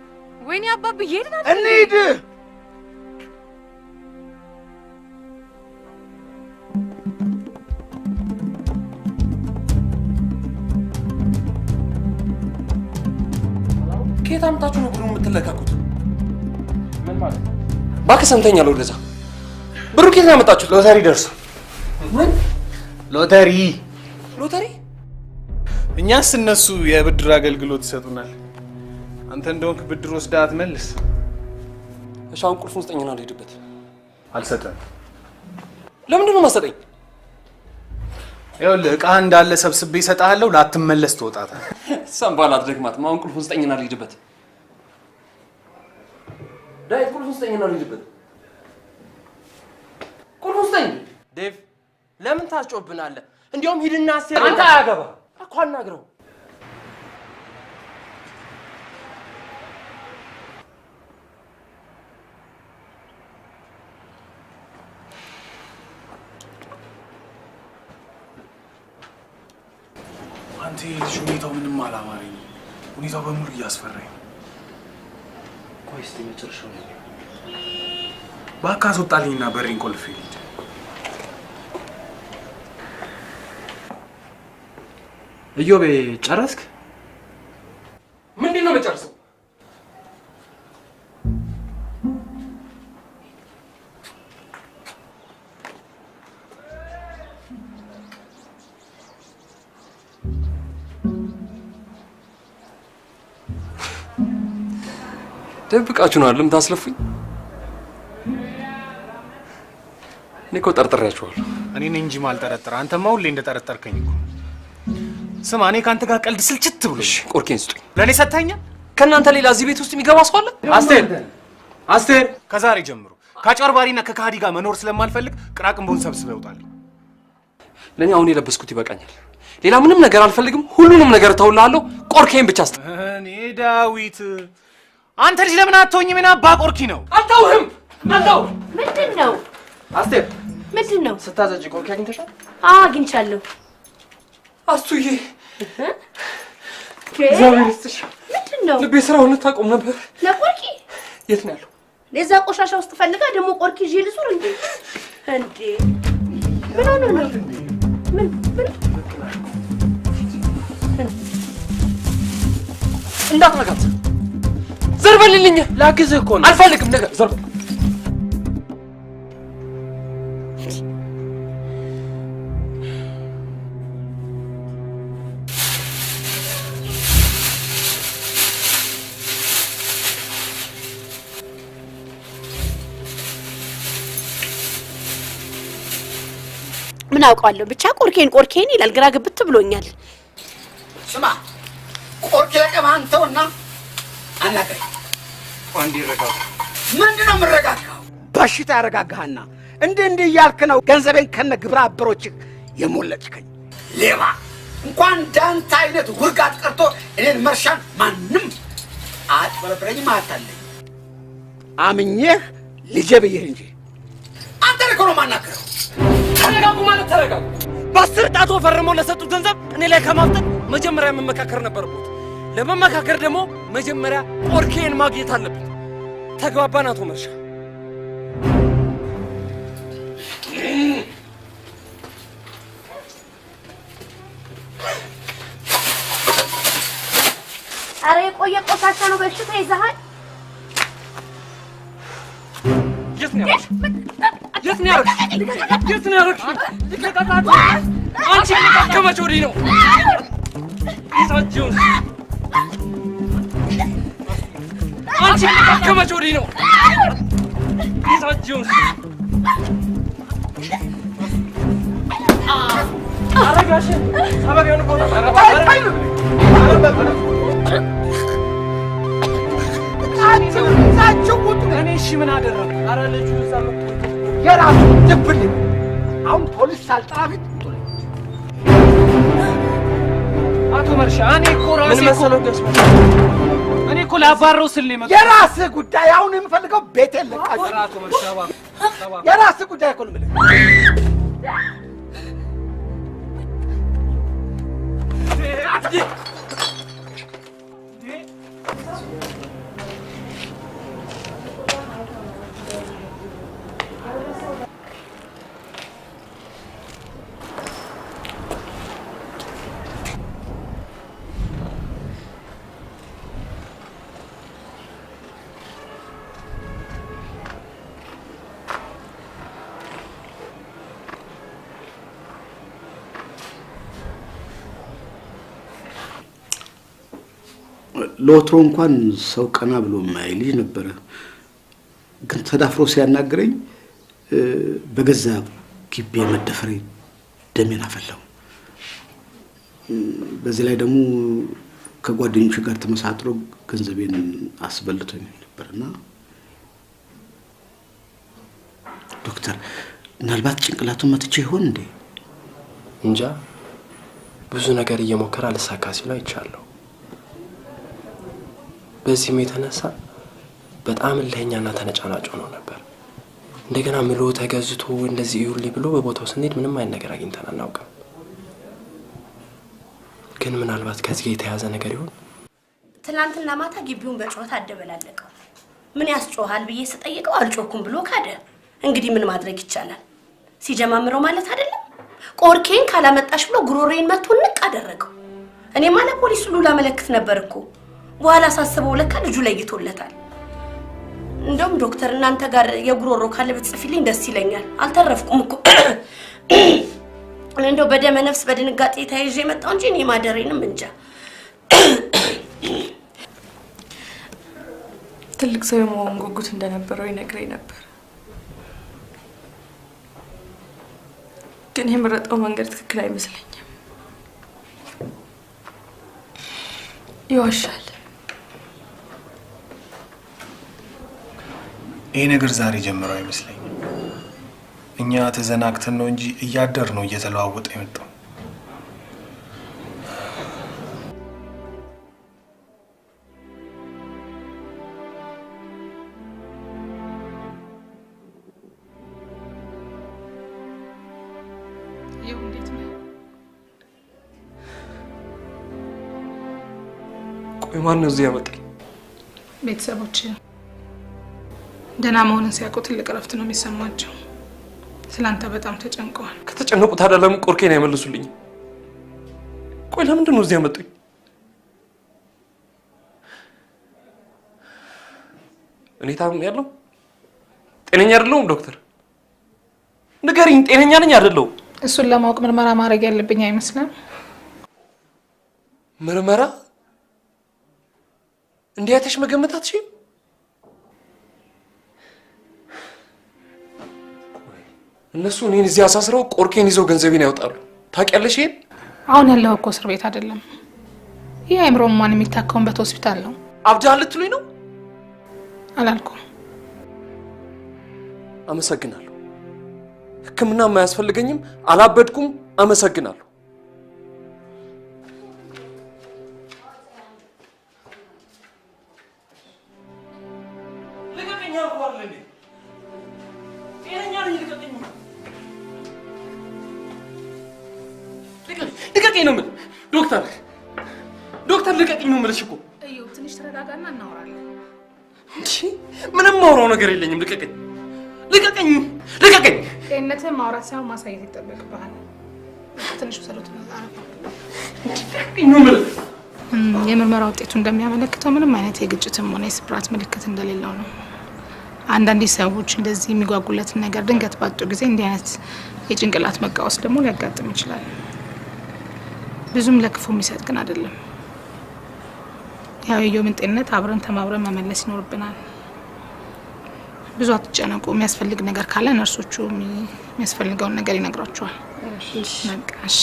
ወይኔ አባብዬ እንሂድ። ከየት አምጣችሁ ነው ብሩን የምትለካኩት? ምን ማለት ነው? እባክህ ሰምተኛል። ወደዛ ብሩ ከየት ነው ያመጣችሁት? ሎተሪ ደርሷል። ምን ሎተሪ? ሎተሪ? እኛስ እነሱ የብድር አገልግሎት ይሰጡናል። አንተ እንደውም ብድር ወስደህ አትመልስ። እሺ አሁን ቁልፉን ስጠኝና ልሂድበት። አልሰጠም። ለምንድን ነው የማትሰጠኝ? ይኸውልህ ዕቃ እንዳለ ሰብስቤ እሰጥሃለሁ። ላትመለስ ትወጣታለህ። ሰንባል አትደግማትም። አሁን ቁልፉን ስጠኝና ልሂድበት። ዳዊት ቁልፉን ስጠኝና ልሂድበት። ቁልፉን ስጠኝ። ዴቭ ለምን ታስጮብናለህ? እንዲያውም ሂድና አስቴር አንተ አያገባ እኮ አናግረው። አንተ ልጅ ሁኔታው ምንም አላማረኝ። ሁኔታው በሙሉ እያስፈራኝ። ቆይ እስቲ መጨረሻው ነው። እባክህ አስወጣልኝና በሬን ቆልፌ ልሂድ። እዮቤ ጨረስክ? ምንድን ነው የምጨርሰው? ደብቃችሁ ነው አይደል የምታስለፉኝ? እኔ እኮ ጠርጥሬያችኋለሁ። እኔ ነኝ እንጂ ማልጠረጥር። አንተማ ሁሌ እንደጠረጠርከኝ እኮ። ስማ እኔ ከአንተ ጋር ቀልድ ስልችት ብሎ። እሺ ቆርኬን ስጡኝ። ለእኔ ሰጥተኸኛል? ከእናንተ ሌላ እዚህ ቤት ውስጥ የሚገባ ሰው አለ? አስቴር፣ ከዛሬ ጀምሮ ከአጭበርባሪና ከካሃዲ ጋር መኖር ስለማልፈልግ ቅራቅንቦን ሰብስበህ ውጣልኝ። ለእኔ አሁን የለበስኩት ይበቃኛል። ሌላ ምንም ነገር አልፈልግም። ሁሉንም ነገር ተውልሃለሁ። ቆርኬን ብቻ ስጥ። እኔ ዳዊት፣ አንተ ልጅ ለምን አትሆኝም? ምን አባ ቆርኪ ነው? አልተውህም። አልተው። ምንድን ነው አስቴር? ምንድን ነው? ስታዘጂ ቆርኪ አግኝተሻል? አዎ አግኝቻለሁ። አስቱዬ እግዚአብሔር ይስጥሽ። ምንድን ነው? ልቤ ስራውን ልታቆም ነበር። ለቆርኪ የት ነው ያለው? ለዛ ቆሻሻ ውስጥ ፈልጋ ደግሞ ቆርኪ ይዤ ልዙር እንዴ? እንዴ ምን ሆነ ነው? ምን እንዳትነካት። ዘርበልልኝ። ላግዝህ እኮ ነው። አልፈልግም። ነገር ዘርበል። ምን አውቃለሁ ብቻ ቆርኬን ይላል። ግራ ግብት ብሎኛል። ስማ ቆርኬ ለቀማንተውና አናገር አንዴ ረጋጋ። ምንድነው የምረጋጋው? በሽታ ያረጋጋህና እንዴ እያልክ ነው ገንዘቤን ከነ ግብረ አበሮችህ የሞለጭከኝ ሌባ። እንኳን ዳንተ አይነት ውርጋት ቀርቶ እኔን መርሻን ማንም አጭበረብረኝም አታለኝ። አምኜህ ልጄ ብዬህ እንጂ አንተ እኮ ነው የማናገረው። ተረጋጉ ማለት ተረጋጉ። በአስር ጣቶ ፈርመው ለሰጡት ገንዘብ እኔ ላይ ከማፍጠጥ መጀመሪያ መመካከር ነበረበት። ለመመካከር ደግሞ መጀመሪያ ቆርኬን ማግኘት አለብኝ። ተግባባን አቶ መርሻ? አረ የቆየ ቆሻሻ ነው። በሽታ ይዘሃል። የት ነው ያደረግሽ? የት ነው ያደረግሽ? አንቺ ከመቼ ወዲህ ነው ይዛችሁን? አንቺ ከመቼ ወዲህ ነው ይዛችሁን? አረጋሽ ሰበብ የሆነ ቦታ እኔ እሺ ምን አደረኩ? ኧረ ልጁ እዛ መጥቶ የራሱ ድብልኝ። አሁን ፖሊስ ሳልጠራ ፊት አቶ መርሻ እኔ እኮ ራሴ ምን መሰለው ደስ እኔ እኮ ላባረው ስል ነው የመጣው። የራስህ ጉዳይ። አሁን የምፈልገው ቤቴን ለቃችሁ። አቶ መርሻ የራስህ ጉዳይ እኮ ነው የምልህ። ለወትሮ እንኳን ሰው ቀና ብሎ ማይ ልጅ ነበር። ግን ተዳፍሮ ሲያናግረኝ በገዛ ግቤ መደፈሬ ደሜን አፈላው። በዚህ ላይ ደግሞ ከጓደኞቹ ጋር ተመሳጥሮ ገንዘቤን አስበልቶኝ ነበርና ዶክተር ምናልባት ጭንቅላቱን መትቼ ይሆን እንዴ? እንጃ ብዙ ነገር እየሞከረ አልሳካ ሲለው አይቻለሁ። በዚህም የተነሳ በጣም ለኛና ተነጫናጭ ሆኖ ነበር። እንደገና ምሎ ተገዝቶ እንደዚህ ይውልኝ ብሎ በቦታው ስንሄድ ምንም አይነት ነገር አግኝተን አናውቅም። ግን ምናልባት ከዚህ የተያዘ ነገር ይሆን? ትናንትና ማታ ግቢውን በጩኸት አደበላለቀው። ምን ያስጮሃል ብዬ ስጠይቀው አልጮኩም ብሎ ካደ። እንግዲህ ምን ማድረግ ይቻላል? ሲጀማምረው ማለት አይደለም። ቆርኬን ካላመጣሽ ብሎ ጉሮሬን መጥቶ ንቅ አደረገው። እኔ ማለት ፖሊስ ሁሉ ላመለክት ነበር እኮ። በኋላ ሳስበው ለካ ልጁ ለይቶለታል። እንደውም ዶክተር እናንተ ጋር የጉሮሮ ካለ ብትጽፊልኝ ደስ ይለኛል። አልተረፍኩም እኮ እንደው በደመ ነፍስ በድንጋጤ ተይዤ መጣሁ እንጂ እኔ ማደሬንም እንጃ። ትልቅ ሰው የመሆን ጉጉት እንደነበረው ይነግረኝ ነበር። ግን የመረጠው መንገድ ትክክል አይመስለኝም። ይዋሻል። ይሄ ነገር ዛሬ ጀምሮ አይመስለኝም። እኛ ተዘናግተን ነው እንጂ እያደር ነው እየተለዋወጠ የመጣው። ቆይ ማን ነው እዚህ ያመጣኝ? ቤተሰቦች ደህና መሆንን ሲያውቁ ትልቅ እረፍት ነው የሚሰማቸው። ስላንተ በጣም ተጨንቀዋል። ከተጨነቁ ታዲያ ለምን ቆርኬን አይመልሱልኝ? ቆይ ለምንድን ነው እዚህ ያመጡኝ? እኔ ታምም ያለው ጤነኛ አይደለሁም ዶክተር? ንገሪኝ፣ ጤነኛ ነኝ አይደለሁም? እሱን ለማወቅ ምርመራ ማድረግ ያለብኝ አይመስልም? ምርመራ? እንዲያተሽ መገመታትሽ? እነሱ እኔን እዚህ አሳስረው ቆርኬን ይዘው ገንዘቤን ያወጣሉ። ታውቂያለሽ ይሄን? አሁን ያለው እኮ እስር ቤት አይደለም። ይሄ አእምሮ ማን የሚታከምበት ሆስፒታል ነው። አብዳል ልትሉኝ ነው? አላልኩም። አመሰግናለሁ። ሕክምና የማያስፈልገኝም አላበድኩም። አመሰግናለሁ። ልቀቀኝ ነው የምልህ ዶክተር። ዶክተር ልቀቀኝ ነው የምልሽ እኮ። እዩ ትንሽ ተረጋጋና እናወራለን። እሺ ምንም ማውራው ነገር የለኝም። ልቀቀኝ፣ ልቀቀኝ፣ ልቀቀኝ። ጤንነትህን ማውራት ሳይሆን ማሳየት ይጠበቅብሃል። ትንሽ ሰሎት ነው የምልህ። የምርመራ ውጤቱ እንደሚያመለክተው ምንም አይነት የግጭትም ሆነ የስብራት ምልክት እንደሌለው ነው። አንዳንድ ሰዎች እንደዚህ የሚጓጉለትን ነገር ድንገት ባጡ ጊዜ እንዲህ አይነት የጭንቅላት መቃወስ ደግሞ ሊያጋጥም ይችላል። ብዙም ለክፉ የሚሰጥ ግን አይደለም። ያው የዮምን ጤንነት አብረን ተማብረን መመለስ ይኖርብናል። ብዙ አትጨነቁ። የሚያስፈልግ ነገር ካለ ነርሶቹ የሚያስፈልገውን ነገር ይነግሯቸዋል። እሺ ነቃሽ።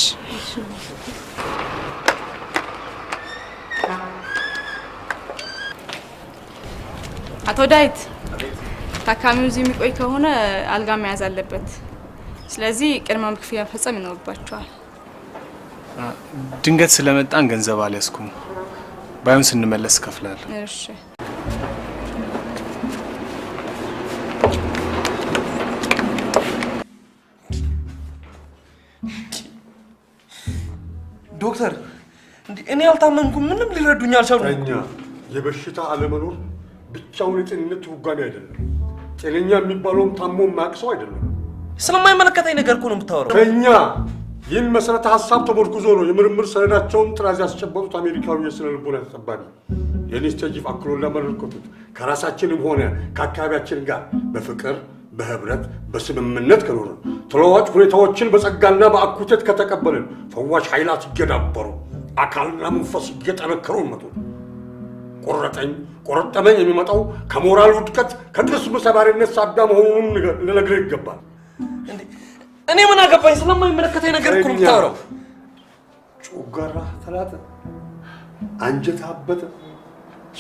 አቶ ዳዊት ታካሚው እዚህ የሚቆይ ከሆነ አልጋ መያዝ አለበት። ስለዚህ ቅድመ ክፍያ መፈጸም ይኖርባቸዋል። ድንገት ስለመጣን ገንዘብ አልያዝኩም። ባይሆን ስንመለስ ከፍላለሁ። እሺ ዶክተር እኔ አልታመንኩም። ምንም ሊረዱኝ አልቻሉም። እኛ የበሽታ አለመኖር ብቻውን የጤንነት ውጋኔ አይደለም። ጤነኛ የሚባለውም ታሞ የማያውቅ ሰው አይደለም። ስለማይመለከተኝ ነገር እኮ ነው የምታወራው። ከኛ ይህን መሰረተ ሀሳብ ተመርኩዞ ነው የምርምር ሰነዳቸውን ጥራዝ ያስጨበጡት አሜሪካዊ የስነ ልቦና ተጠባቢ የኔስቴጂቭ አክሎ እንዳመለከቱት ከራሳችንም ሆነ ከአካባቢያችን ጋር በፍቅር በህብረት በስምምነት ከኖርን ተለዋዋጭ ሁኔታዎችን በጸጋና በአኩቴት ከተቀበልን ፈዋሽ ኃይላት ይገዳበሩ አካልና መንፈስ እየጠነከሩ መጡ። ቆረጠመኝ የሚመጣው ከሞራል ውድቀት ከቅስም ሰባሪነት ሳቢያ መሆኑን ልነግርህ ይገባል። እኔ ምን አገባኝ? ስለማይመለከተኝ ነገር እኮ ነው የምታወራው። ጮጋራ ተላጠ፣ አንጀት አበጠ፣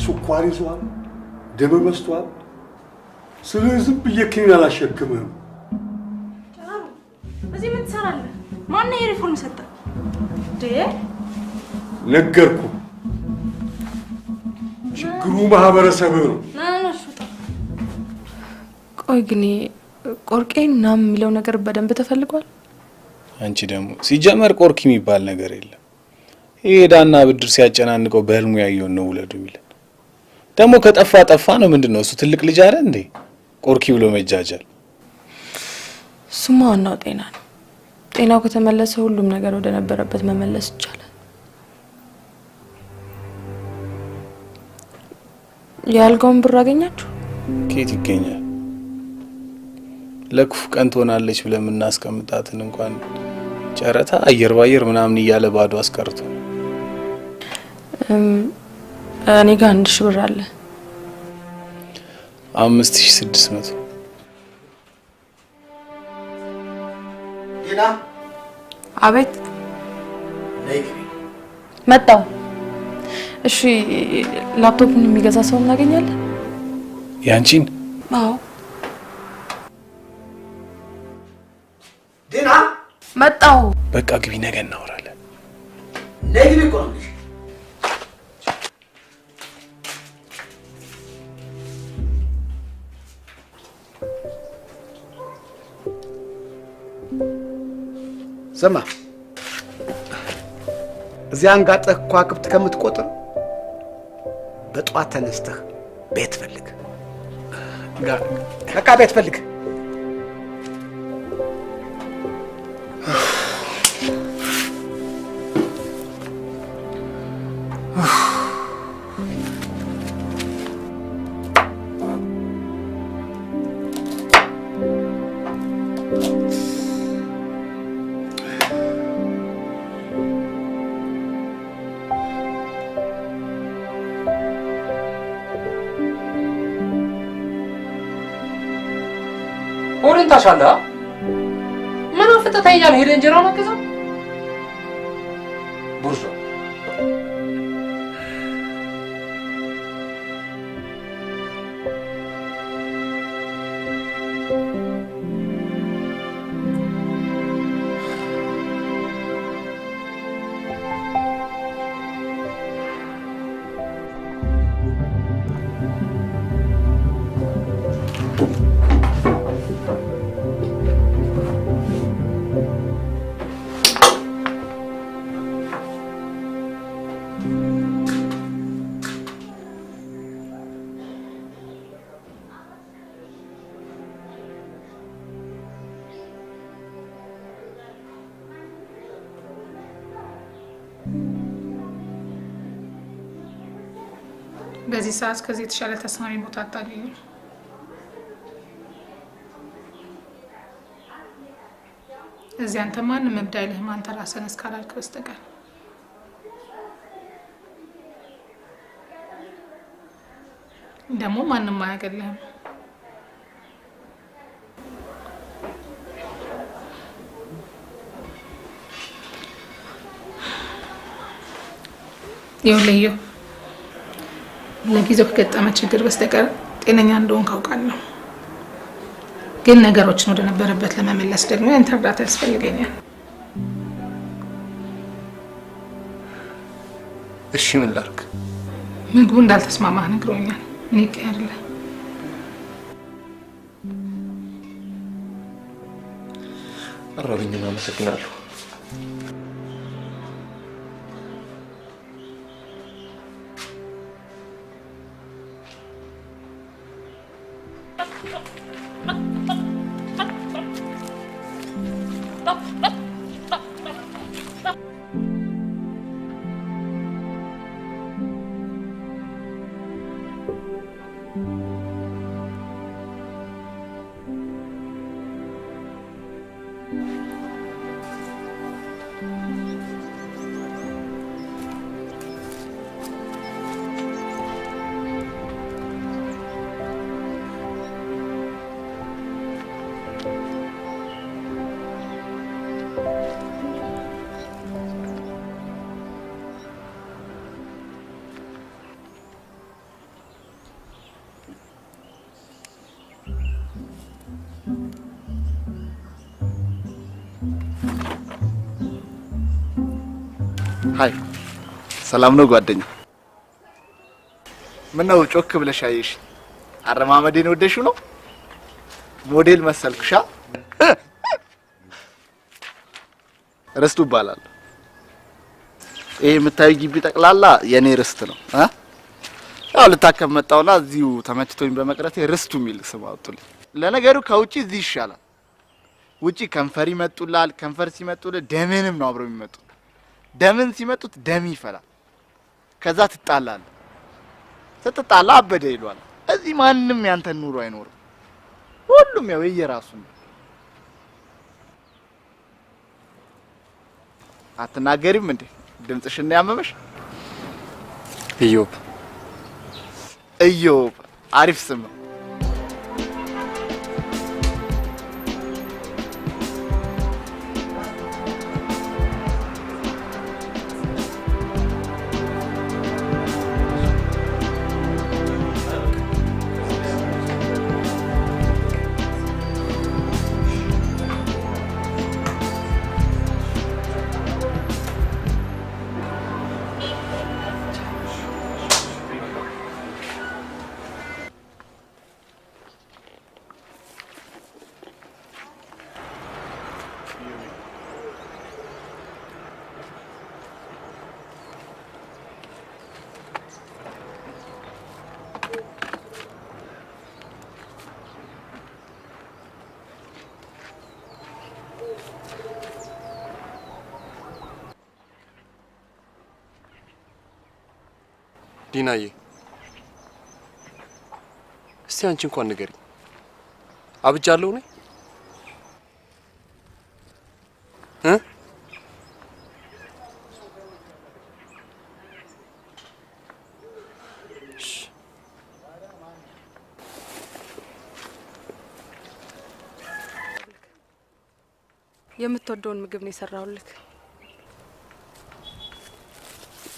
ስኳር ይዟል፣ ደም በዝቷል። ስለዚህ ዝም ብዬ ክኒን አላሸክምህም። እዚህ ምን ትሰራለህ? ማን ነው የሪፎርም ሰጠ? ነገርኩ። ችግሩ ማህበረሰብ ነው። ቆይ ግን ቆርቄን ምናምን የሚለው ነገር በደንብ ተፈልጓል? አንቺ ደግሞ ሲጀመር ቆርኪ የሚባል ነገር የለም። ሄዳና ብድር ሲያጨናንቀው በህልሙ ያየውን ነው ውለዱ የሚለን። ደግሞ ከጠፋ ጠፋ ነው። ምንድነው እሱ? ትልቅ ልጅ አይደል እንዴ ቆርኪ ብሎ መጃጃል? እሱማ ዋናው ጤና ነው። ጤናው ከተመለሰ ሁሉም ነገር ወደ ነበረበት መመለስ ይቻላል። ያልጋውን ብር አገኛችሁ? ከየት ይገኛል? ለክፉ ቀን ትሆናለች ብለን የምናስቀምጣትን እንኳን ጨረታ አየር ባየር ምናምን እያለ ባዶ አስቀርቶ እኔ ጋር 1000 ብር አለ። 5600 ዲና። አቤት። ነይ መጣው። እሺ ላፕቶፑን የሚገዛ ሰው እናገኛለን? ያንቺን? አዎ። ዲና መጣው። በቃ ግቢ፣ ነገ እናወራለን። ነይ ግቢ እኮ ነው። ስማ፣ እዚያ አንጋጠህ ከዋክብት ከምትቆጥር በጧት ተነስተህ ቤት ፈልግ። በቃ ቤት ፈልግ። ሆሬን ታሻላ ምን አፈተታኛል? ሄደ እንጀራው ማከዛ ቡርሾ በዚህ ሰዓት ከዚህ የተሻለ ተስማሚ ቦታ አጣልኝ። እዚህ አንተ ማንም መብዳ አይልህም፣ አንተ ራስህን እስካላልክ በስተቀር። ደግሞ ማንም አያገልህም። ይኸውልህ ለጊዜው ከገጠመ ችግር በስተቀር ጤነኛ እንደሆንክ አውቃለሁ። ግን ነገሮችን ወደ ነበረበት ለመመለስ ደግሞ ያንተ እርዳታ ያስፈልገኛል። እሺ ምን ላድርግ? ምግቡ እንዳልተስማማህ ነግሮኛል። ምን ይቀርልህ? አራብኝና አመሰግናለሁ። ሃይ ሰላም ነው ጓደኛ? ምን ነው ጮክ ብለሽ አየሽ? አረማመዴን ወደሽው ነው? ሞዴል መሰልኩሻ? ርስቱ ይባላል። ይሄ የምታዩ ግቢ ጠቅላላ የኔ ርስት ነው። ያው ልታከም መጣውና እዚሁ ተመችቶኝ በመቅረቴ ርስቱ የሚል ስም አወጡልኝ። ለነገሩ ከውጪ እዚህ ይሻላል። ውጪ ከንፈር ይመጡላል። ከንፈር ሲመጡልህ ደምንም ነው አብረው የሚመጡት። ደምን ሲመጡት ደም ይፈላል። ከዛ ትጣላል። ስትጣላ አበደ ይሏል። እዚህ ማንም ያንተን ኑሮ አይኖርም። ሁሉም ያው የየራሱ ነው። አትናገሪም እንዴ? ድምጽሽን ያመመሽ? ኢዮብ ኢዮብ አሪፍ ስም ነው። ዲናዬ እስቲ አንቺ እንኳን ንገሪኝ፣ አብጃለሁ ነኝ? የምትወደውን ምግብ ነው የሰራሁልክ።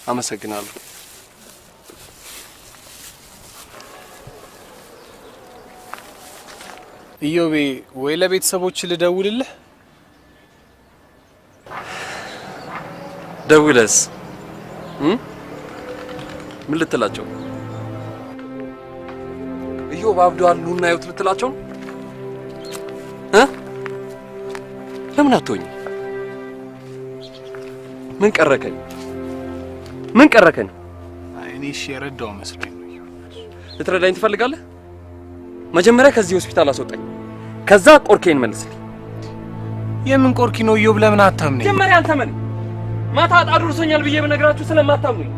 አመሰግናለሁ። ኢዮቤ ወይ ለቤተሰቦች ልደውልልህ? ደውለስ ምን ልትላቸው? ኢዮብ አብዷል ኑና ይውት ልትላቸው? ለምን አትሆኝ? ምን ቀረከኝ? ምን ቀረከኝ? እኔ እሺ የረዳው መስሎኝ ነው። ልትረዳኝ ትፈልጋለህ? መጀመሪያ ከዚህ ሆስፒታል አስወጣኝ፣ ከዛ ቆርኬን መልስልኝ። የምን ቆርኪ ነው ኢዮብ? ለምን አታምነኝ? መጀመሪያ አንተ ምን ማታ አጣድርሶኛል ብዬ በነግራችሁ ስለማታምኑኝ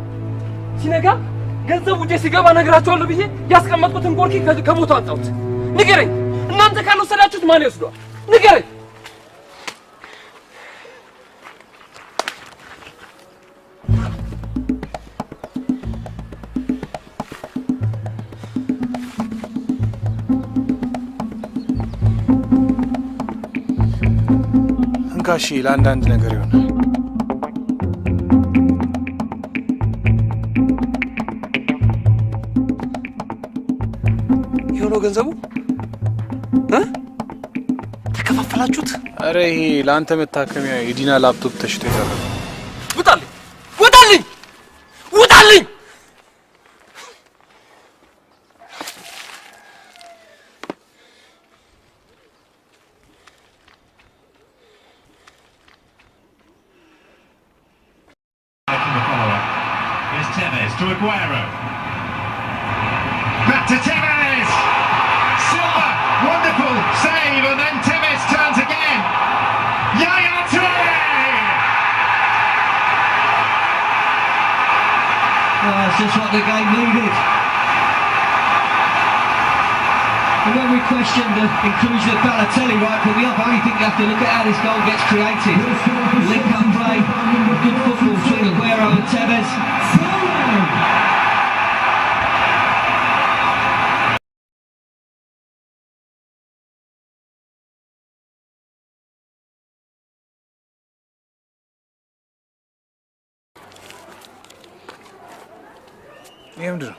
ሲነጋ ገንዘብ ውጪ ሲገባ ነግራችኋለሁ ብዬ ያስቀመጥኩትን ቆርኪ ከቦታው አጣሁት። ንገረኝ፣ እናንተ ካልወሰዳችሁት ማን ይወስደዋል? ንገረኝ። እንካሺ ለአንዳንድ ነገር ይሆናል። ይሄ ነው ገንዘቡ? ተከፋፈላችሁት? አረ ይሄ ለአንተ መታከሚያ የዲና ላፕቶፕ ተሽጦ ይደረጋል። ውጣልኝ! ውጣልኝ! ውጣልኝ! Here's Tevez to Aguero. Back to Tevez! Silva, wonderful save, and then Tevez turns again. Yaya Toure! That's just what the game needed. And when we questioned the inclusion of Balotelli right from the off, I only think you have to look at how this goal gets created. Link-up play, good football between Aguero and Tevez. Yemdir.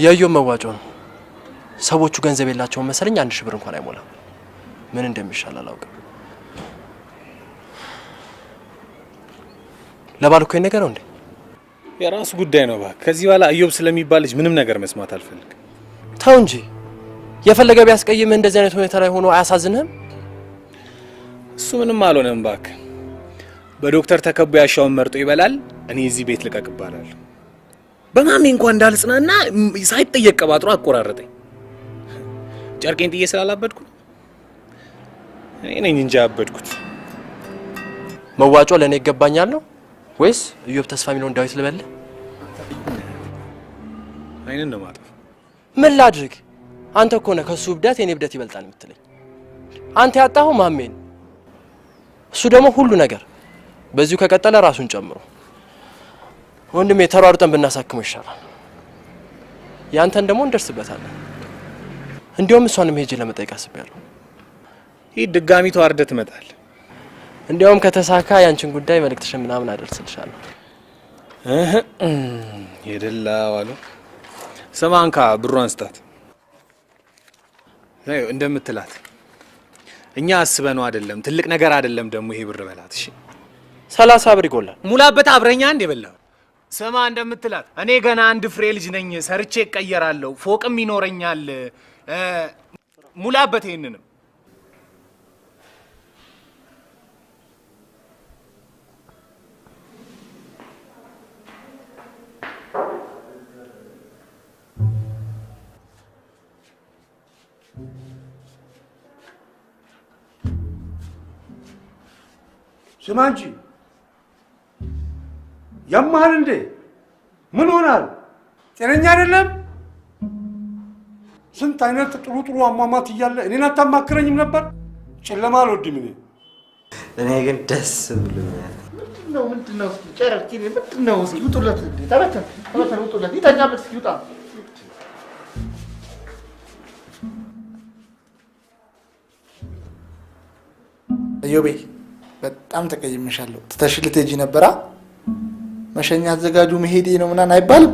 ያየው መዋጮ ነው። ሰዎቹ ገንዘብ የላቸውም መሰለኝ 1000 ብር እንኳን አይሞላም። ምን እንደሚሻል አላውቅም። ለባልኮ ይነገረው እንዴ? የራሱ ጉዳይ ነው ባክ። ከዚህ በኋላ አዮብ ስለሚባል ልጅ ምንም ነገር መስማት አልፈልግም። ተው እንጂ የፈለገ ቢያስቀይምህ እንደዚህ አይነት ሁኔታ ላይ ሆኖ አያሳዝንህም? እሱ ምንም አልሆነም ባክ። በዶክተር ተከቦ ያሻውን መርጦ ይበላል። እኔ እዚህ ቤት ልቀቅ እባላለሁ። በማሜ እንኳን እንዳልጽናና ሳይጠየቅ ቀባጥሮ አቆራረጠኝ። ጨርቄን ጥዬ ስላላበድኩ እኔ ነኝ እንጂ አበድኩት። መዋጮ ለኔ ይገባኛል ነው ወይስ ኢዮብ ተስፋ የሚለውን ዳዊት ልበልህ? አይንን ነው ማጠፍ። ምን ላድርግ? አንተ እኮ ነህ ከሱ ብዳት የኔ ብዳት ይበልጣል የምትለኝ። አንተ ያጣኸው ማሜን፣ እሱ ደግሞ ሁሉ ነገር። በዚሁ ከቀጠለ ራሱን ጨምሮ ወንድሜ ተሯርጠን ብናሳክመው ይሻላል። ያንተን ደግሞ እንደርስበታለን። እንዲያውም እሷንም ሄጄ ለመጠየቅ አስቤያለሁ። ይህ ድጋሚ ተዋርደህ ትመጣለህ። እንዲያውም ከተሳካ ያንቺን ጉዳይ መልእክትሽን ምናምን አደርስልሻለሁ። የደላው አሉ ሰማንካ ብሩን ስጣት እንደምትላት እኛ አስበነው አይደለም። ትልቅ ነገር አይደለም ደግሞ ይሄ ብር በላት። እሺ 30 ብር ይጎላል። ሙላበት አብረኛ እንደ በላው ሰማ እንደምትላት እኔ ገና አንድ ፍሬ ልጅ ነኝ። ሰርቼ እቀየራለሁ፣ ፎቅም ይኖረኛል። ሙላበት ይሄንንም ስማ እንጂ ያማል እንዴ? ምን ሆናል? ጤነኛ አይደለም? ስንት አይነት ጥሩ ጥሩ አሟሟት እያለ እኔን አታማክረኝም ነበር? ጨለማ አልወድም እኔ። እኔ ግን ደስ ብሎኛል። ምንድነው? ጨረርቲ ምንድነው? ይውጡለት እንዴ! ተበተን ውጡለት። ይተኛበት ይውጣ። እዮቤ በጣም ተቀይመሻለሁ። ትተሽ ልትሄጂ ነበራ? መሸኛ አዘጋጁ መሄዴ ነው ምናምን አይባልም።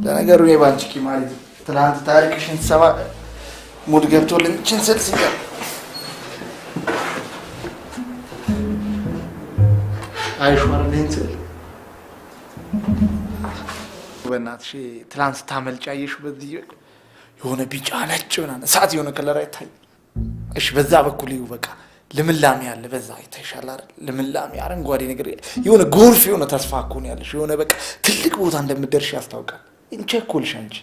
ለነገሩ እኔ ባንቺ ኪማሪ ትናንት ታሪክሽን ሰባ ሙድ ገብቶልኝ እችን ስልስ ይላል። አይሽዋር ለንስል በእናትሽ ትናንት ታመልጫየሽ በዚህ የሆነ ቢጫ ነጭ ምናምን እሳት የሆነ ከለር አይታይ። እሺ በዛ በኩል ይው በቃ ልምላሜ ያለ በዛ አይተሻል አይደል? ልምላሜ አረንጓዴ ነገር የሆነ ጎርፍ የሆነ ተስፋ እኮ ነው ያለሽ። የሆነ በቃ ትልቅ ቦታ እንደምትደርሽ ያስታውቃል። እንቸኮልሽ አንቺ።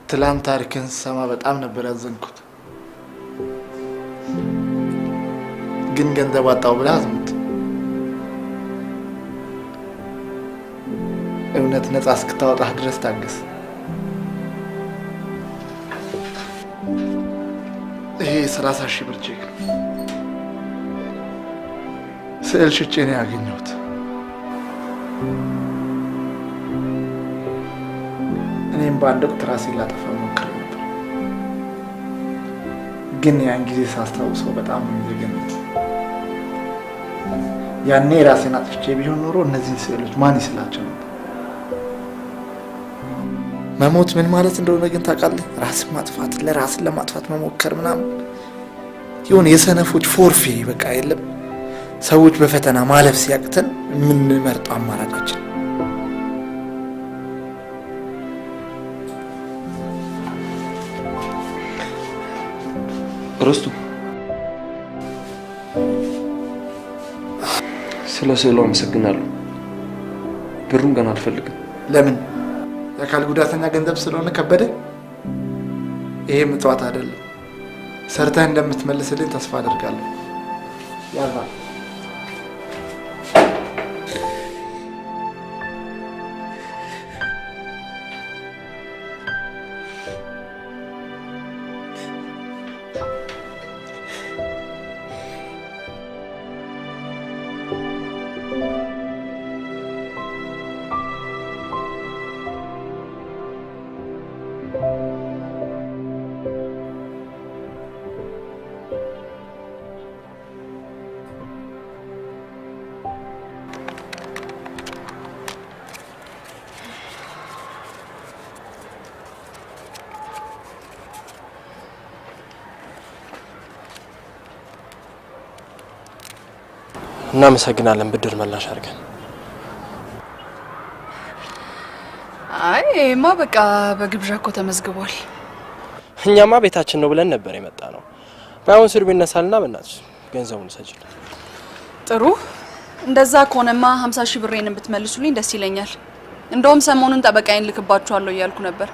ትላንት ታሪክን ሰማ በጣም ነበር ያዘንኩት። ግን ገንዘብ አጣው ብለህ አዝሙት። እውነት ነፃ እስክታወጣህ ድረስ ታገስ። ይሄ 30,000 ብር ቼክ ነው። ስዕል ሽጬ ነው ያገኘሁት። እኔም በአንድ ወቅት ራሴን ላጠፋ ሞክሬ ነበር፣ ግን ያን ጊዜ ሳስታውሰው በጣም ነው ያኔ ራሴን አጥፍቼ ቢሆን ኖሮ እነዚህ ስዕሎች ማን ይስላቸው ነበር? መሞት ምን ማለት እንደሆነ ግን ታውቃለህ? ራስን ማጥፋት፣ ለራስን ለማጥፋት መሞከር ምናምን ይሁን የሰነፎች ፎርፌ በቃ የለም። ሰዎች በፈተና ማለፍ ሲያቅተን የምንመርጠው አማራጫችን ርስቱ ስለ ስዕሉ አመሰግናለሁ። ብሩን ገና አልፈልግም። ለምን? የአካል ጉዳተኛ ገንዘብ ስለሆነ ከበደ? ይሄ ምጽዋት አይደለም። ሰርተህ እንደምትመልስልኝ ተስፋ አደርጋለሁ። ያዛ እናመሰግናለን ብድር መላሽ አድርገን። አይማ በቃ በግብዣ እኮ ተመዝግቧል። እኛማ ቤታችን ነው ብለን ነበር የመጣ ነው። ባይሆን ስር ቢነሳልና በእናትሽ ገንዘቡን ሰጅል። ጥሩ እንደዛ ከሆነማ 50,000 ብሬን ብትመልሱልኝ ደስ ይለኛል። እንደውም ሰሞኑን ጠበቃዬን ልክባችኋለሁ እያልኩ ነበር።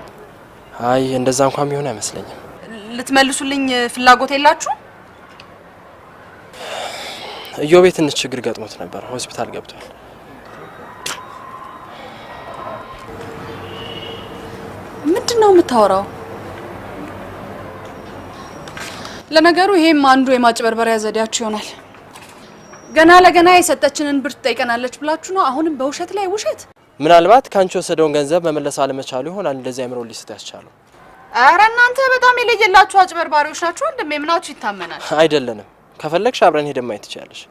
አይ እንደዛ እንኳን የሚሆን አይመስለኝም። ልትመልሱልኝ ፍላጎት የላችሁ? እዮቤ ትንሽ ችግር ገጥሞት ነበር፣ ሆስፒታል ገብቷል። ምንድነው የምታወራው? ለነገሩ ይሄም አንዱ የማጭበርበሪያ ዘዴያችሁ ይሆናል። ገና ለገና የሰጠችንን ብር ትጠይቀናለች ብላችሁ ነው አሁንም በውሸት ላይ ውሸት? ምናልባት ካንቺ ወሰደውን ገንዘብ መመለስ አለመቻሉ ይሆናል እንደዚህ አይምሮ ሊስት ያስቻለው። ኧረ እናንተ በጣም የለየላችሁ አጭበርባሪዎች ናችሁ። እንደምናችሁ ይታመናል። አይደለንም። ከፈለግሽ አብረን ሄደን ማየት ትችያለሽ።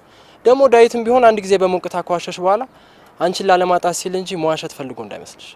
ደግሞ ዳዊትም ቢሆን አንድ ጊዜ በሞቅታ ከዋሸሽ በኋላ አንቺን ላለማጣት ሲል እንጂ መዋሸት ፈልጎ እንዳይመስልሽ።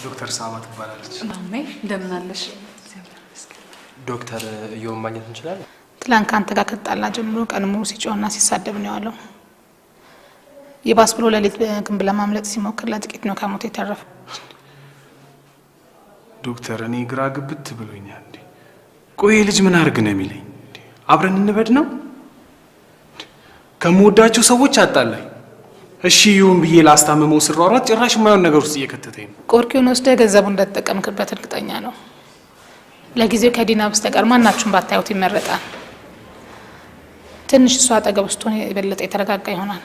ዶክተር ሳባ ትባላለች። ማሜ እንደምን አለሽ? ዶክተር እዮብ ማግኘት እንችላለን? ትላንት ካንተ ጋር ከጣላ ጀምሮ ቀን ሙሉ ሲጮህና ሲሳደብ ነው ያለው። ይባስ ብሎ ለሊት ግንብ ለማምለጥ ሲሞክር ለጥቂት ነው ከሞት የተረፈው። ዶክተር እኔ ግራ ግብት ብሎኛል። ቆይ ልጅ ምን አርግ ነው የሚለኝ? አብረን እንበድ ነው? ከመወዳቸው ሰዎች አጣላኝ። እሺ ይሁን ብዬ ላስታመመው ስሯሯጥ ጭራሽ የማይሆን ነገር ውስጥ እየከተተኝ ነው። ቆርኪውን ወስደህ ገንዘቡን እንደተጠቀምክበት እርግጠኛ ነው። ለጊዜው ከዲና በስተቀር ማናችሁም ባታዩት ይመረጣል። ትንሽ እሷ አጠገብ ውስጥ ሆነ የበለጠ የተረጋጋ ይሆናል።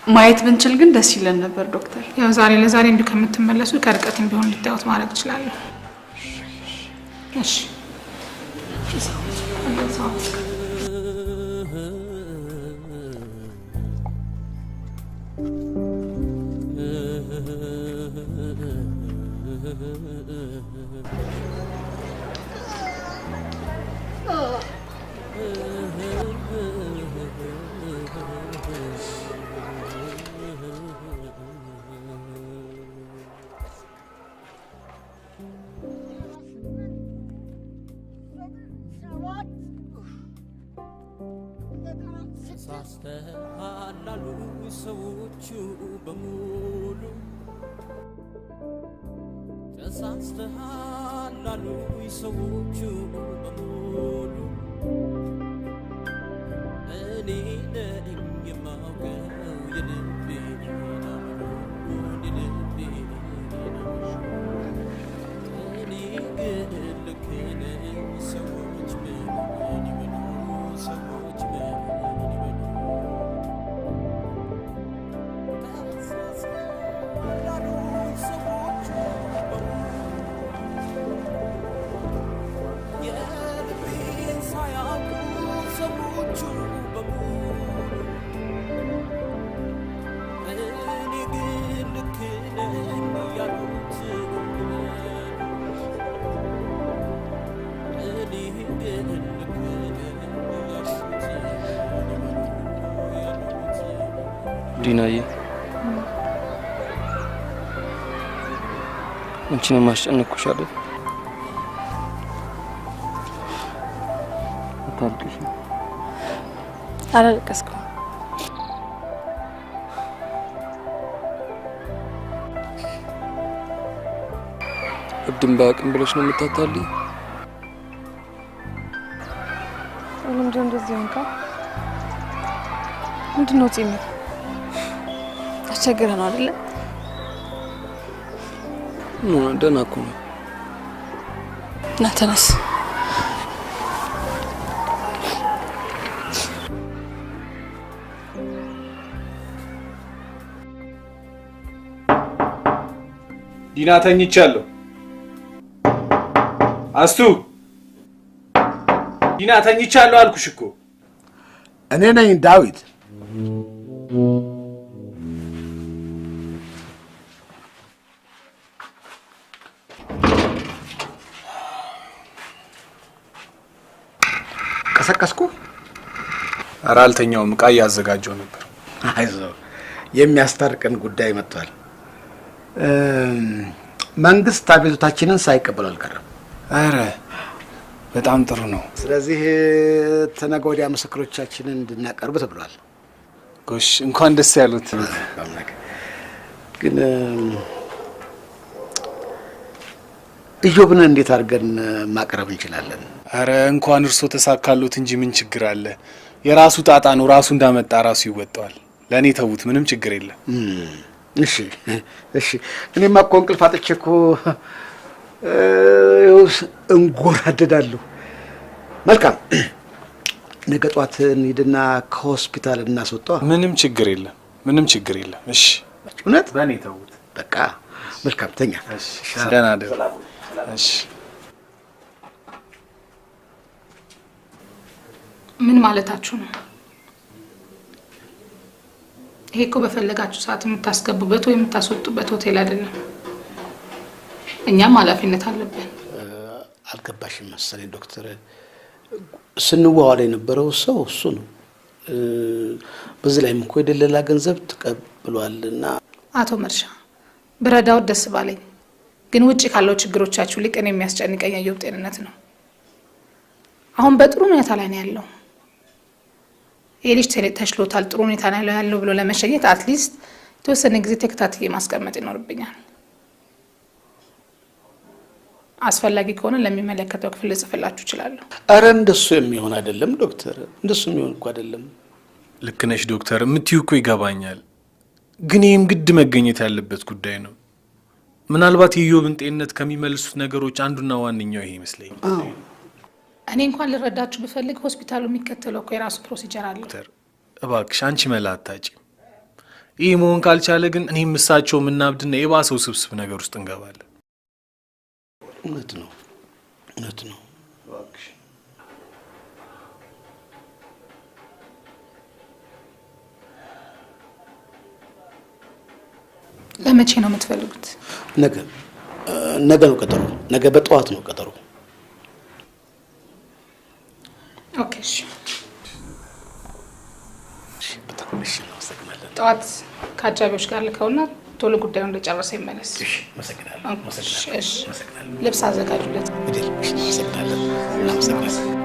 ማየት ብንችል ግን ደስ ይለን ነበር ዶክተር። ያው ዛሬ ለዛሬ እንዲሁ ከምትመለሱ ከርቀትም ቢሆን እንድታዩት ማድረግ እችላለሁ። እሺ ሳስተሃላሉ ሰዎቹ በሙሉ ተሳስተሃላሉ ሰዎቹ በሙሉ እኔ ነኝ የማውቀው የልቤን አምሮን የልቤን እኔ ግን ልክ ነኝ ዲናዬ አንቺን ማስጨነቅኩሽ አይደል? አታልቅሽ። አላለቀስኩም። እብድም በአቅም ብለሽ ነው የምታታልኝ? ለምንድነው እንደዚህ ሆንካ? ምንድነው ጺም? አስቸግረህ ነው አይደለ? ደህና እኮ ነው። ና ተነስ። ዲና ተኝቻለሁ። አስቱ ዲና ተኝቻለሁ አልኩሽ እኮ። እኔ ነኝ ዳዊት። ቀሰቀስኩ? ኧረ አልተኛውም፣ ዕቃ እያዘጋጀሁ ነበር። አይዞህ፣ የሚያስታርቀን ጉዳይ መጥቷል። መንግስት አቤቱታችንን ሳይቀበል አልቀረም። ኧረ በጣም ጥሩ ነው። ስለዚህ ተነገ ወዲያ ምስክሮቻችንን እንድናቀርብ ተብሏል። ጎሽ፣ እንኳን ደስ ያሉት። ግን ኢዮብን እንዴት አድርገን ማቅረብ እንችላለን? ኧረ እንኳን እርሶ ተሳካሉት እንጂ ምን ችግር አለ? የራሱ ጣጣ ነው። ራሱ እንዳመጣ ራሱ ይወጣዋል። ለእኔ ተዉት፣ ምንም ችግር የለም። እሺ እሺ። እኔማ እኮ እንቅልፍ አጥቼ እኮ እንጎራደዳለሁ። መልካም፣ ነገ ጧት እንሂድና ከሆስፒታል እናስወጣው። ምንም ችግር የለም፣ ምንም ችግር የለም። እሺ፣ እውነት በእኔ ተዉት። በቃ መልካም፣ ተኛ። ደህና ደር። እሺ። ምን ማለታችሁ ነው? ይሄ እኮ በፈለጋችሁ ሰዓት የምታስገቡበት ወይ የምታስወጡበት ሆቴል አይደለም። እኛም ኃላፊነት አለብን። አልገባሽም መሰለኝ ዶክተር። ስንዋዋል የነበረው ሰው እሱ ነው። በዚህ ላይም እኮ የደለላ ገንዘብ ተቀብሏልና። አቶ መርሻ ብረዳው ደስ ባለኝ፣ ግን ውጪ ካለው ችግሮቻችሁ ሊቀን የሚያስጨንቀኝ የኢዮብ ጤንነት ነው። አሁን በጥሩ ሁኔታ ላይ ነው ያለው። የልጅ ተሽሎታል፣ ጥሩ ሁኔታ ላይ ያለው ብሎ ለመሸኘት አትሊስት የተወሰነ ጊዜ ተከታትዬ ማስቀመጥ ይኖርብኛል። አስፈላጊ ከሆነ ለሚመለከተው ክፍል ልጽፍላችሁ እችላለሁ። አረ እንደሱ የሚሆን አይደለም ዶክተር፣ እንደሱ የሚሆን እኮ አይደለም። ልክ ነሽ ዶክተር፣ የምትይው እኮ ይገባኛል። ግን ይህም ግድ መገኘት ያለበት ጉዳይ ነው። ምናልባት የኢዮብን ጤንነት ከሚመልሱት ነገሮች አንዱና ዋነኛው ይሄ ይመስለኛል። እኔ እንኳን ልረዳችሁ ብፈልግ ሆስፒታሉ የሚከተለው እኮ የራሱ ፕሮሲጀር አለ። እባክሽ አንቺ መላ አታጭም። ይህ መሆን ካልቻለ ግን እኔም እሳቸው የምናብድና የባሰው ስብስብ ነገር ውስጥ እንገባለን። እውነት ነው፣ እውነት ነው። እባክሽ ለመቼ ነው የምትፈልጉት? ነገ ነው ቀጠሮ። ነገ በጠዋት ነው ቀጠሮ። ኦኬ እሺ። በጣም እሺ ነው። አመሰግናለሁ። ጠዋት ከአጃቢዎች ጋር ልከውና ቶሎ ጉዳዩን እንደጨረሰ ይመለስ። እሺ፣ አመሰግናለሁ። እሺ፣ ልብስ አዘጋጁለት። አመሰግናለሁ። እናመሰግናለን።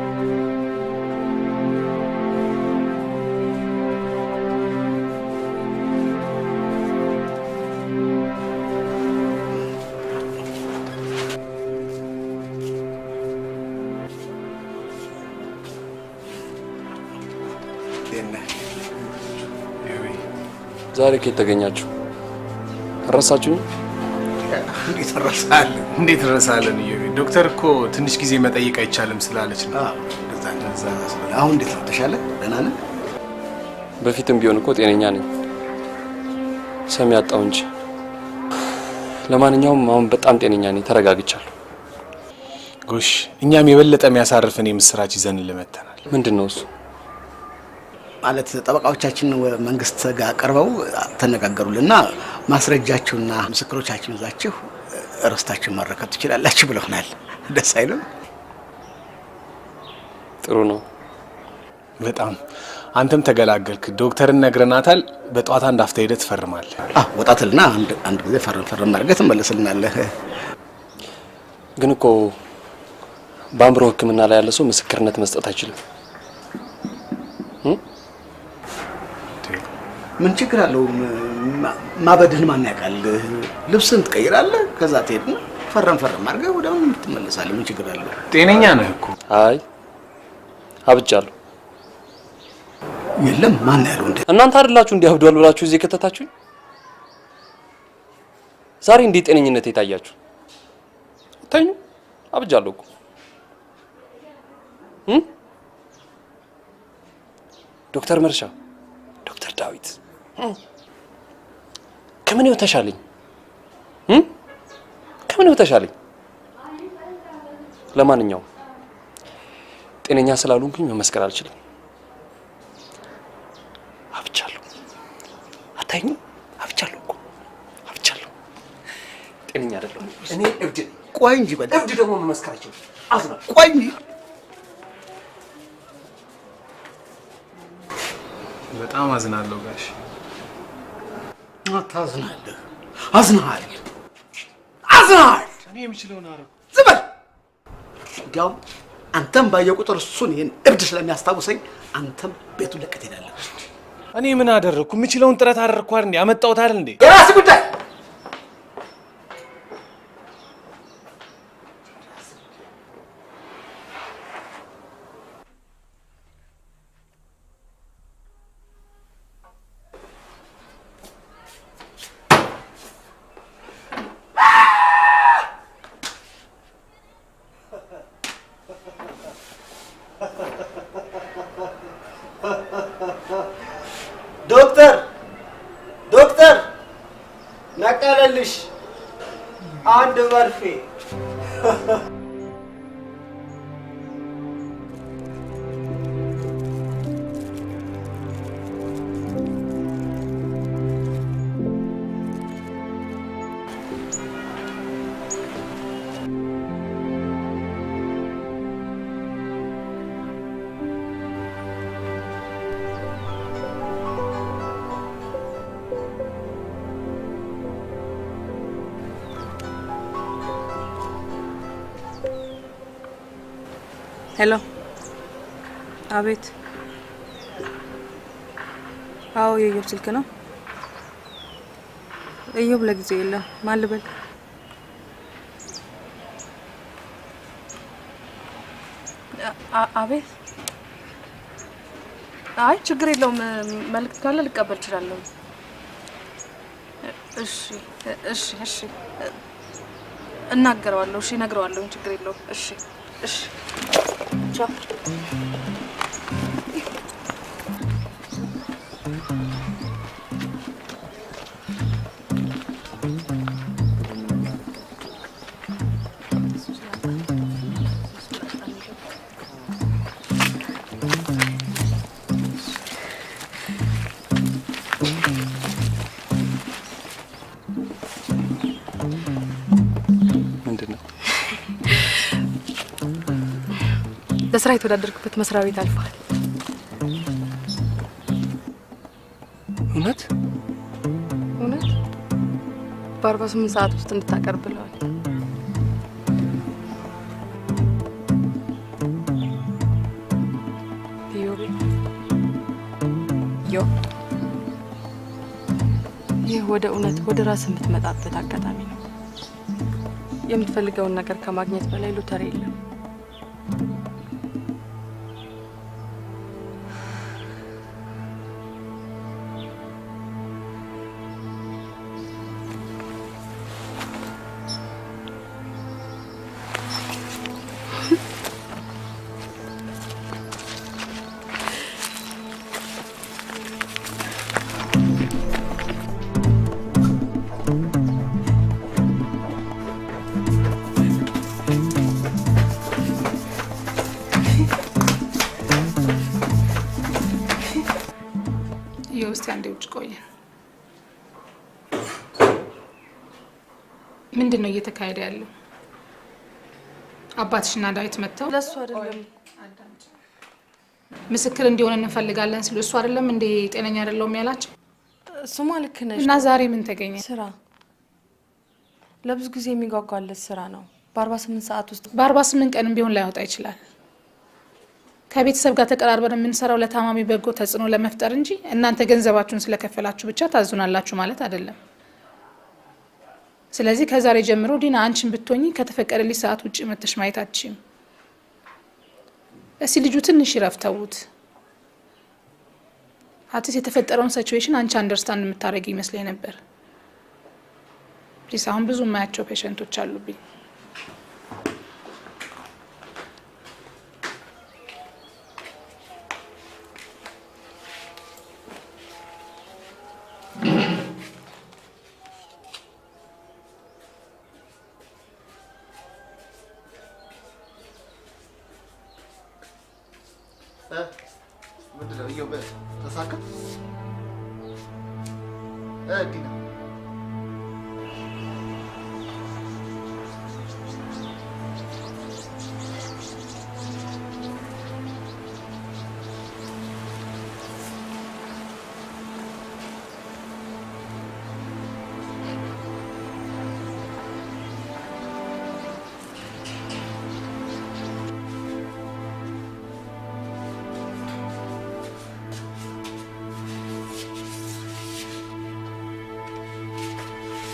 ዛሬ ከየት ተገኛችሁ? ረሳችሁኝ? እንዴት ረሳለን? እንዴት ረሳለን? ዶክተር እኮ ትንሽ ጊዜ መጠየቅ አይቻልም ስላለች ነው። አሁን እንዴት ነው? ተሻለ? ደህና ነህ? በፊትም ቢሆን እኮ ጤነኛ ነኝ፣ ሰሚ ያጣው እንጂ። ለማንኛውም አሁን በጣም ጤነኛ ነኝ፣ ተረጋግቻለሁ። ጎሽ፣ እኛም የበለጠ የሚያሳርፍን የምስራች ይዘን ልመተናል። ምንድን ነው እሱ? ማለት ጠበቃዎቻችን መንግስት ጋር ቀርበው ተነጋገሩልና ማስረጃችሁና ምስክሮቻችሁን ይዛችሁ ርስታችሁን መረከብ ትችላላችሁ ብለውናል። ደስ አይልም? ጥሩ ነው በጣም አንተም ተገላገልክ ዶክተርን ነግረናታል በጧታ እንዳፍታ ሄደህ ትፈርማለህ ወጣትልና አንድ ጊዜ ፈርም አድርገህ ትመለስልናለህ ግን እኮ በአእምሮ ህክምና ላይ ያለ ሰው ምስክርነት መስጠት አይችልም ምን ችግር አለው ማበድህን ማን ያውቃል ልብስን ትቀይራለህ ከዛ ትሄድና ፈርም አድርገህ ወዲያውኑ ትመለሳለህ ምን ችግር አለው ጤነኛ ነህ እኮ አይ አብጫለሁ የለም ማን ያለው እንዴ እናንተ አይደላችሁ እንዲያብዷል ብላችሁ እዚህ ከተታችሁኝ ዛሬ እንዴ ጤነኝነት የታያችሁ ተኙ አብጃለሁ እኮ ዶክተር መርሻ ዶክተር ዳዊት ከምን ይወተሻለኝ ከምን ይወተሻለኝ ለማንኛውም ጤነኛ ስላልሆንኩኝ መመስከር አልችልም አብቻለሁ አታይኝ አብቻለሁ እኮ አብቻለሁ ጤነኛ አይደለሁም እኔ እብድ ቆይ እንጂ በል እብድ ደግሞ መመስከር አልችልም አዝና ቆይ እንጂ በጣም አዝናለሁ ጋሽ አታዝናለህ አዝናል እኔ የምችለውን አረኩ ዝም እንዲያውም አንተም ባየ ቁጥር እሱን ይሄን እብድ ስለሚያስታውሰኝ አንተም ቤቱን ለቀህ ትሄዳለህ እኔ ምን አደረኩ የምችለውን ጥረት አደረኩ አይደል እንዴ አመጣሁት አይደል እንዴ የራስህ ጉዳይ ዶክተር ነቀለልሽ አንድ መርፌ ሄሎ አቤት አዎ የዮብ ስልክ ነው እዮብ ለጊዜው የለም ማን ልበል አቤት አይ ችግር የለውም መልእክት ካለ ልቀበል እችላለሁ እሺ እናገረዋለሁ እሺ እነግረዋለሁ ችግር የለውም እሺ Ciao. ለስራ የተወዳደርኩበት መስሪያ ቤት አልፏል እውነት በ48 ሰዓት ውስጥ እንድታቀርብ ብለዋል ይህ ወደ እውነት ወደ ራስ የምትመጣበት አጋጣሚ ነው የምትፈልገውን ነገር ከማግኘት በላይ ሎተሪ የለም ምንድነው እየተካሄደ ያለው? አባትሽና ዳዊት መጥተው ለሱ አይደለም ምስክር እንዲሆን እንፈልጋለን ሲሉ እሱ አይደለም እንዴ ጤነኛ አይደለም ያላችሁ? እሱማ ልክ ነሽ። እና ዛሬ ምን ተገኘ? ስራ ለብዙ ጊዜ የሚጓጓለት ስራ ነው። በ48 ሰዓት ውስጥ በ48 ቀንም ቢሆን ላይወጣ ይችላል። ከቤተሰብ ጋር ተቀራርበን የምንሰራው ለታማሚ በጎ ተጽዕኖ ለመፍጠር እንጂ እናንተ ገንዘባችሁን ስለከፈላችሁ ብቻ ታዙናላችሁ ማለት አይደለም። ስለዚህ ከዛሬ ጀምሮ ዲና አንቺን ብትሆኚ ከተፈቀደልሽ ሰዓት ውጪ መተሽ ማየት አትችይም። እስቲ ልጁ ትንሽ ይረፍተውት። አትስ የተፈጠረውን ሲቹዌሽን አንቺ አንደርስታንድ የምታደርጊ ይመስለኝ ነበር። ፕሊስ አሁን ብዙ የማያቸው ፔሸንቶች አሉብኝ። ምንድነው እየው ተሳካ ዲና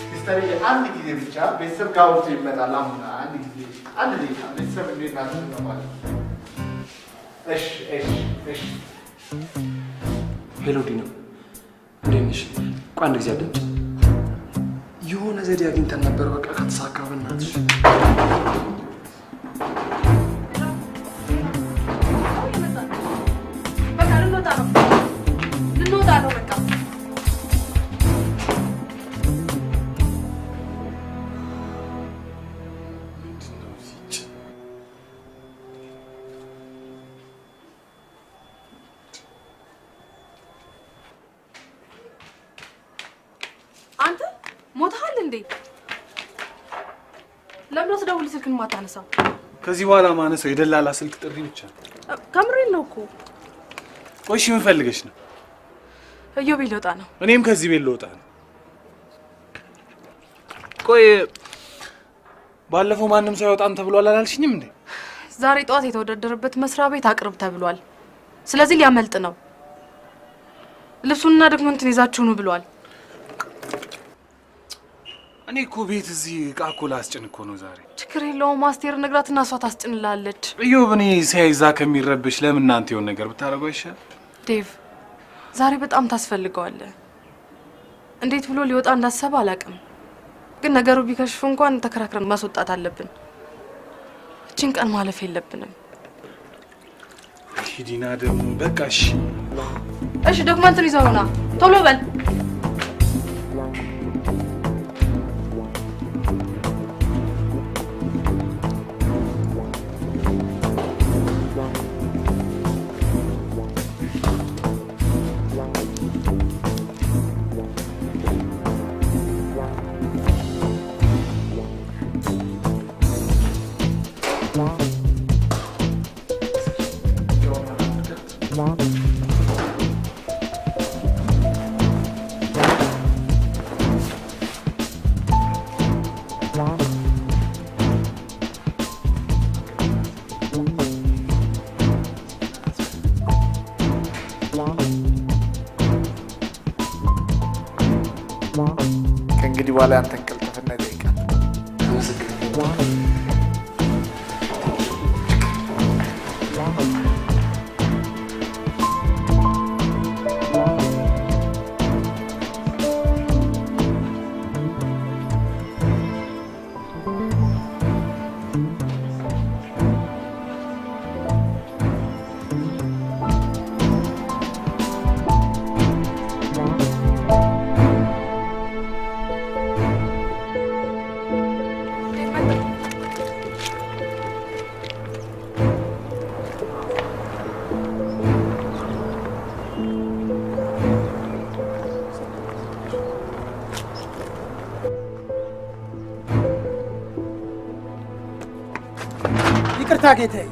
ሲስተር አንድ ጊዜ ብቻ ቤተሰብ ጋር ወጥቶ ይመጣል። አሁን አንድ ጊዜ አንድ ደቂቃ ቤተሰብ እንዴት ናቸው ነው ማለት። እሺ ሄሎ ዲና፣ እንዴት ነሽ? ቆይ አንድ ጊዜ አዳምጪ። የሆነ ዘዴ አግኝተን ነበር። በቃ ከተሳካ በእናትሽ ልንወጣ ነው በቃ። አንተ ሞታል እንዴ? ለምን ስደውል ስልክን ማታነሳው? ከዚህ በኋላ ማነሳው የደላላ ስልክ ጥሪ ብቻ። ከምሬን ነው እኮ። ቆይ እሺ ምን ፈልገሽ ነው? እዮብ ሊወጣ ነው። እኔም ከዚህ ቤት ልወጣ ነው። ቆይ ባለፈው ማንም ሰው ያወጣን ተብሏል አላልሽኝም እንዴ? ዛሬ ጠዋት የተወዳደረበት መስሪያ ቤት አቅርብ ተብሏል። ስለዚህ ሊያመልጥ ነው። ልብሱንና ዶክመንቱን ይዛችሁ ነው ብሏል። እኔ እኮ ቤት እዚህ ዕቃ እኮ ላስጭን እኮ ነው ዛሬ። ችግር የለውም። ማስቴር ነግራትና እሷ ታስጭንላለች። እዮብ እኔ ሲያይዛ ከሚረብሽ ለምን እናንተ የሆነ ነገር ብታደርገው ይሻል። ዴቭ ዛሬ በጣም ታስፈልገዋለህ። እንዴት ብሎ ሊወጣ እንዳሰበ አላውቅም፣ ግን ነገሩ ቢከሽፍ እንኳን ተከራክረን ማስወጣት አለብን። እቺን ቀን ማለፍ የለብንም። ዲና ደግሞ በቃ እሺ እሺ፣ ዶክመንቱን ይዘው ና ቶሎ በል። ከእንግዲህ በኋላ አንተን ቅልጥፍና ይጠይቃል። ይቅርታ ጌታዬ።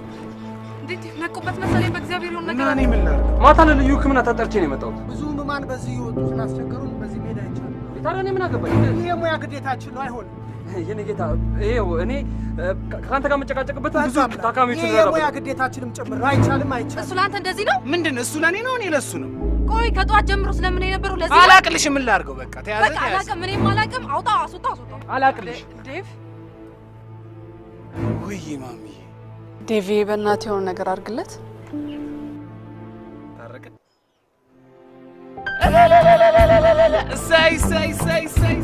እንዴት ነቁበት ያለበት መሰለኝ። በእግዚአብሔር ይሁን ነገር እኔ ምን ላድርግ? ማታ ለልዩ ሕክምና ተጠርቼ ነው የመጣሁት። ብዙ ህሙማን በዚህ ይወጡ ስላስቸገሩን በዚህ ሜዳ አይቻልም። ታዲያ እኔ ምን አገባኝ? ይሄ ሙያ ግዴታችን ነው። አይሆንም። የኔ ጌታ ይሄው እኔ ከአንተ ጋር መጨቃጨቅበት ብዙ ታካሚዎች ይሄ ሙያ ግዴታችንም ጭምር ነው። አይቻልም። እሱ ለአንተ እንደዚህ ነው? ምንድን እሱ ለእኔ ነው እኔ ለእሱ ነው? ቆይ ከጠዋት ጀምሮ ስለምን የነበረው ለዚህ አላቅልሽ። ምን ላድርገው? በቃ ተያዘ። በቃ አላቅም። እኔም አላቅም። አውጣ፣ አስወጣ፣ አስወጣ። አላቅልሽ። ዴቭ ውይ ማሚ፣ ዴቪ በእናትህ የሆነ ነገር አድርግለት። ታረቅን። እሰይ እሰይ እሰይ እሰይ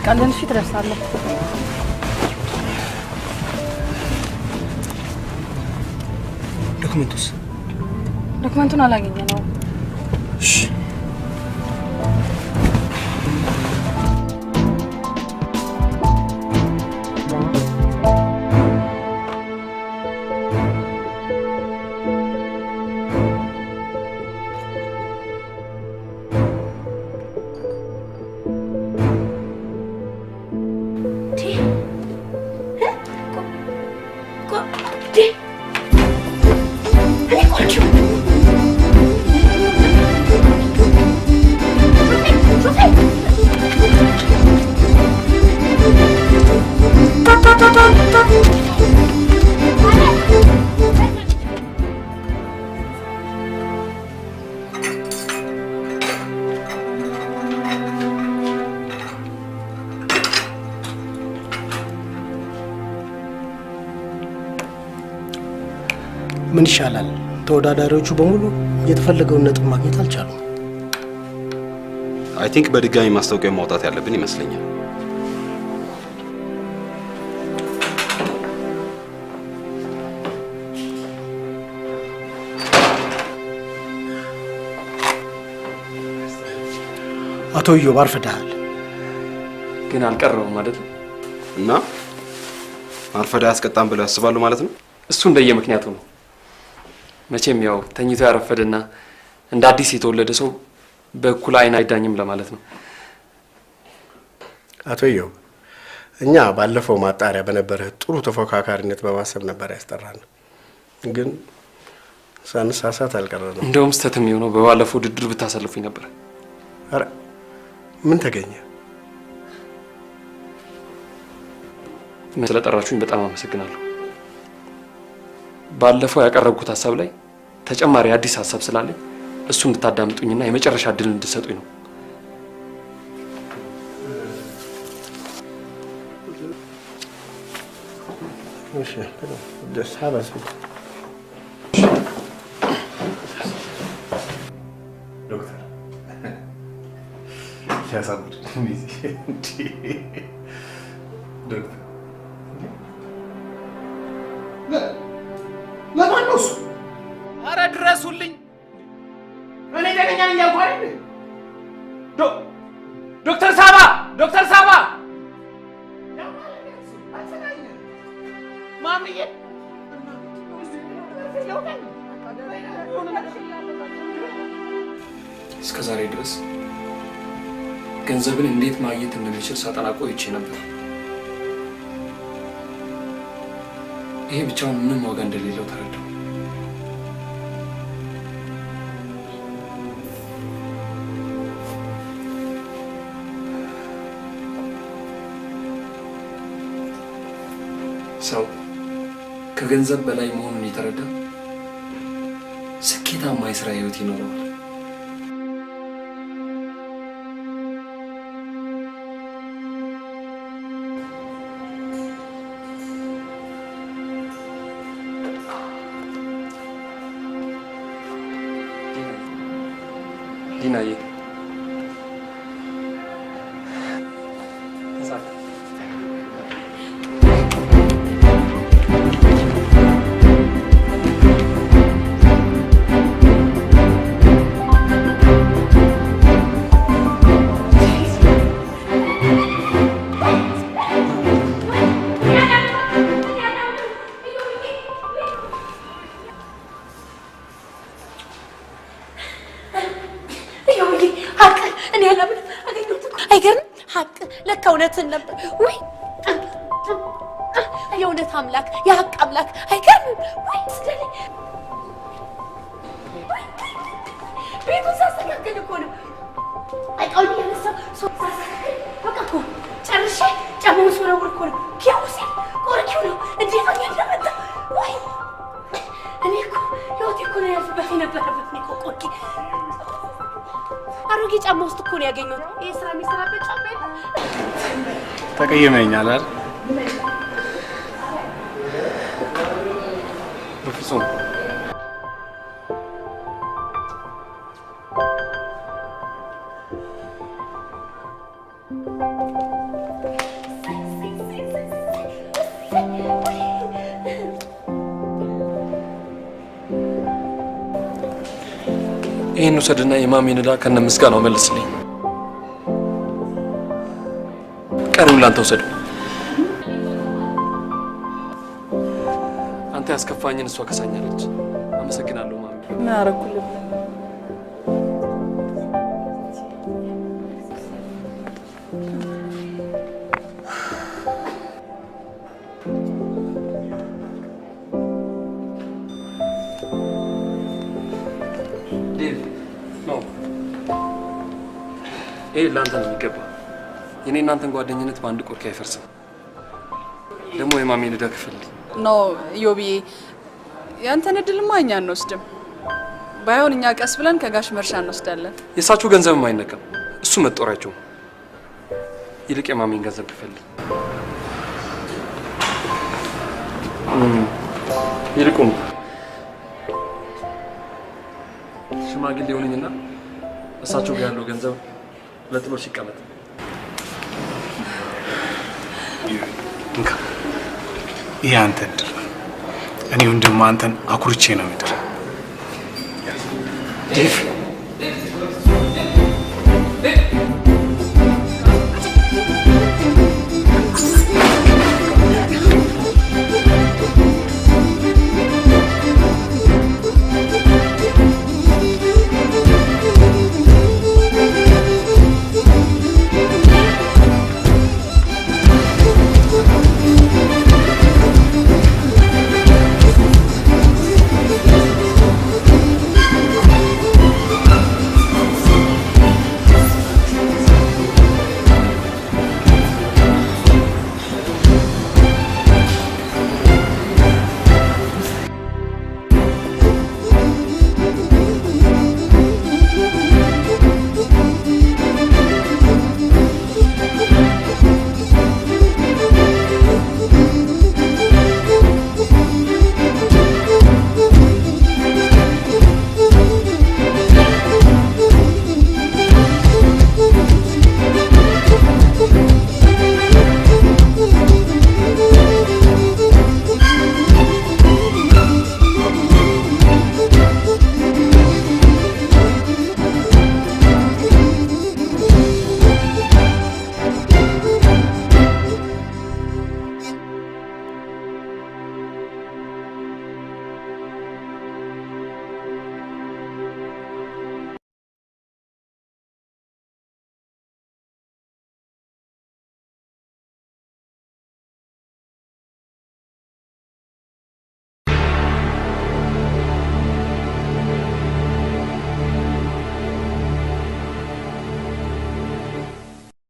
ቃልን እሺ ትደርሳለህ። ዶክመንቱን አላገኘነውም። እሺ ምን ይሻላል? ተወዳዳሪዎቹ በሙሉ የተፈለገውን ነጥብ ማግኘት አልቻሉም። አይ ቲንክ በድጋሚ ማስታወቂያ ማውጣት ያለብን ይመስለኛል። አቶ ኢዮብ አርፍደሃል። ግን አልቀረውም ማለት ነው። እና አርፈዳ ያስቀጣም ብለው ያስባሉ ማለት ነው። እሱ እንደየምክንያቱ ነው። መቼም ያው ተኝቶ ያረፈደና እንደ አዲስ የተወለደ ሰው በእኩል አይን አይዳኝም ለማለት ነው። አቶ ኢዮብ እኛ ባለፈው ማጣሪያ በነበረ ጥሩ ተፎካካሪነት በማሰብ ነበር ያስጠራን፣ ግን ሳንሳሳት አልቀረንም። እንደውም ስተትም የሆነው በባለፈው ውድድር ብታሳልፉኝ ነበር። አረ ምን ተገኘ? ስለጠራችሁኝ በጣም አመሰግናለሁ። ባለፈው ያቀረብኩት ሀሳብ ላይ ተጨማሪ አዲስ ሀሳብ ስላለኝ እሱ እንድታዳምጡኝና የመጨረሻ እድል እንድትሰጡኝ ነው። እሺ ደስ አባስ ዶክተር ያሳብድ ዶክተር ለማን ነው እሱ? አረ ድረሱልኝ! እኔ ጤነኛ ነኝ እያልኩ አይደል? ዶክተር ሳባ! ዶክተር ሳባ! ማምዬ እስከ ዛሬ ድረስ ገንዘብን እንዴት ማግኘት እንደሚችል ሳጠና ቆይቼ ነበር። ይሄ ብቻውን ምንም ዋጋ እንደሌለው ተረዳሁ። ሰው ከገንዘብ በላይ መሆኑን የተረዳ ስኬታማ የስራ ህይወት ይኖረዋል። ዲናዬ እውነትን ነበር ወይ የእውነት አምላክ የሀቅ አምላክ አይገርም ወይ ስለ ቤቱን ሳስተካከል እኮ ነው አይቃውኝ ያነሳው ሳስተካከል በቃ እኮ ጨርሼ ጫማውን ስወረውር እኮ ነው ኪያውሴ ቆርኪው ነው እንዴት ነው ያደረመጣ ወይ እኔ እኮ ህይወቴ እኮ ነው ያልፍበት የነበረበት እኔ እኮ ቆርኪ አሮጌ ጫማ ውስጥ እኮ ነው ያገኘሁት ይሄ ስራ የሚሰራበት ጫማ ተቀየመኛል አይደል? በፍጹም ይሄን ውሰድና የማሜን ዕዳ ከነ ምስጋናው መልስልኝ። ቀሩን ላንተ ውሰድ። አንተ ያስከፋኝን እሷ ከሳኛለች። አመሰግናለሁ ማሚ። ምን አረኩልህ? ይሄ ላንተ ነው የሚገባው። የኔ እናንተን ጓደኝነት በአንድ ቆርኪ አይፈርስም። ደግሞ የማሜን ዕዳ ክፍልልኝ። ኖ ዮብዬ፣ ያንተን እድልማ እኛ አንወስድም። ባይሆን እኛ ቀስ ብለን ከጋሽ መርሻ እንወስዳለን። የእሳቸው ገንዘብም አይነቀም፣ እሱ መጦሪያቸው። ይልቅ የማሜን ገንዘብ ክፍልልኝ። ይልቁም ሽማግሌ ሆነኝና እሳቸው ጋር ያለው ገንዘብ ለጥሎሽ ይቀመጥ። ይሄ አንተ እድል ነው። እኔ ወንድም አንተን አኩርቼ ነው ምድር ዴቭ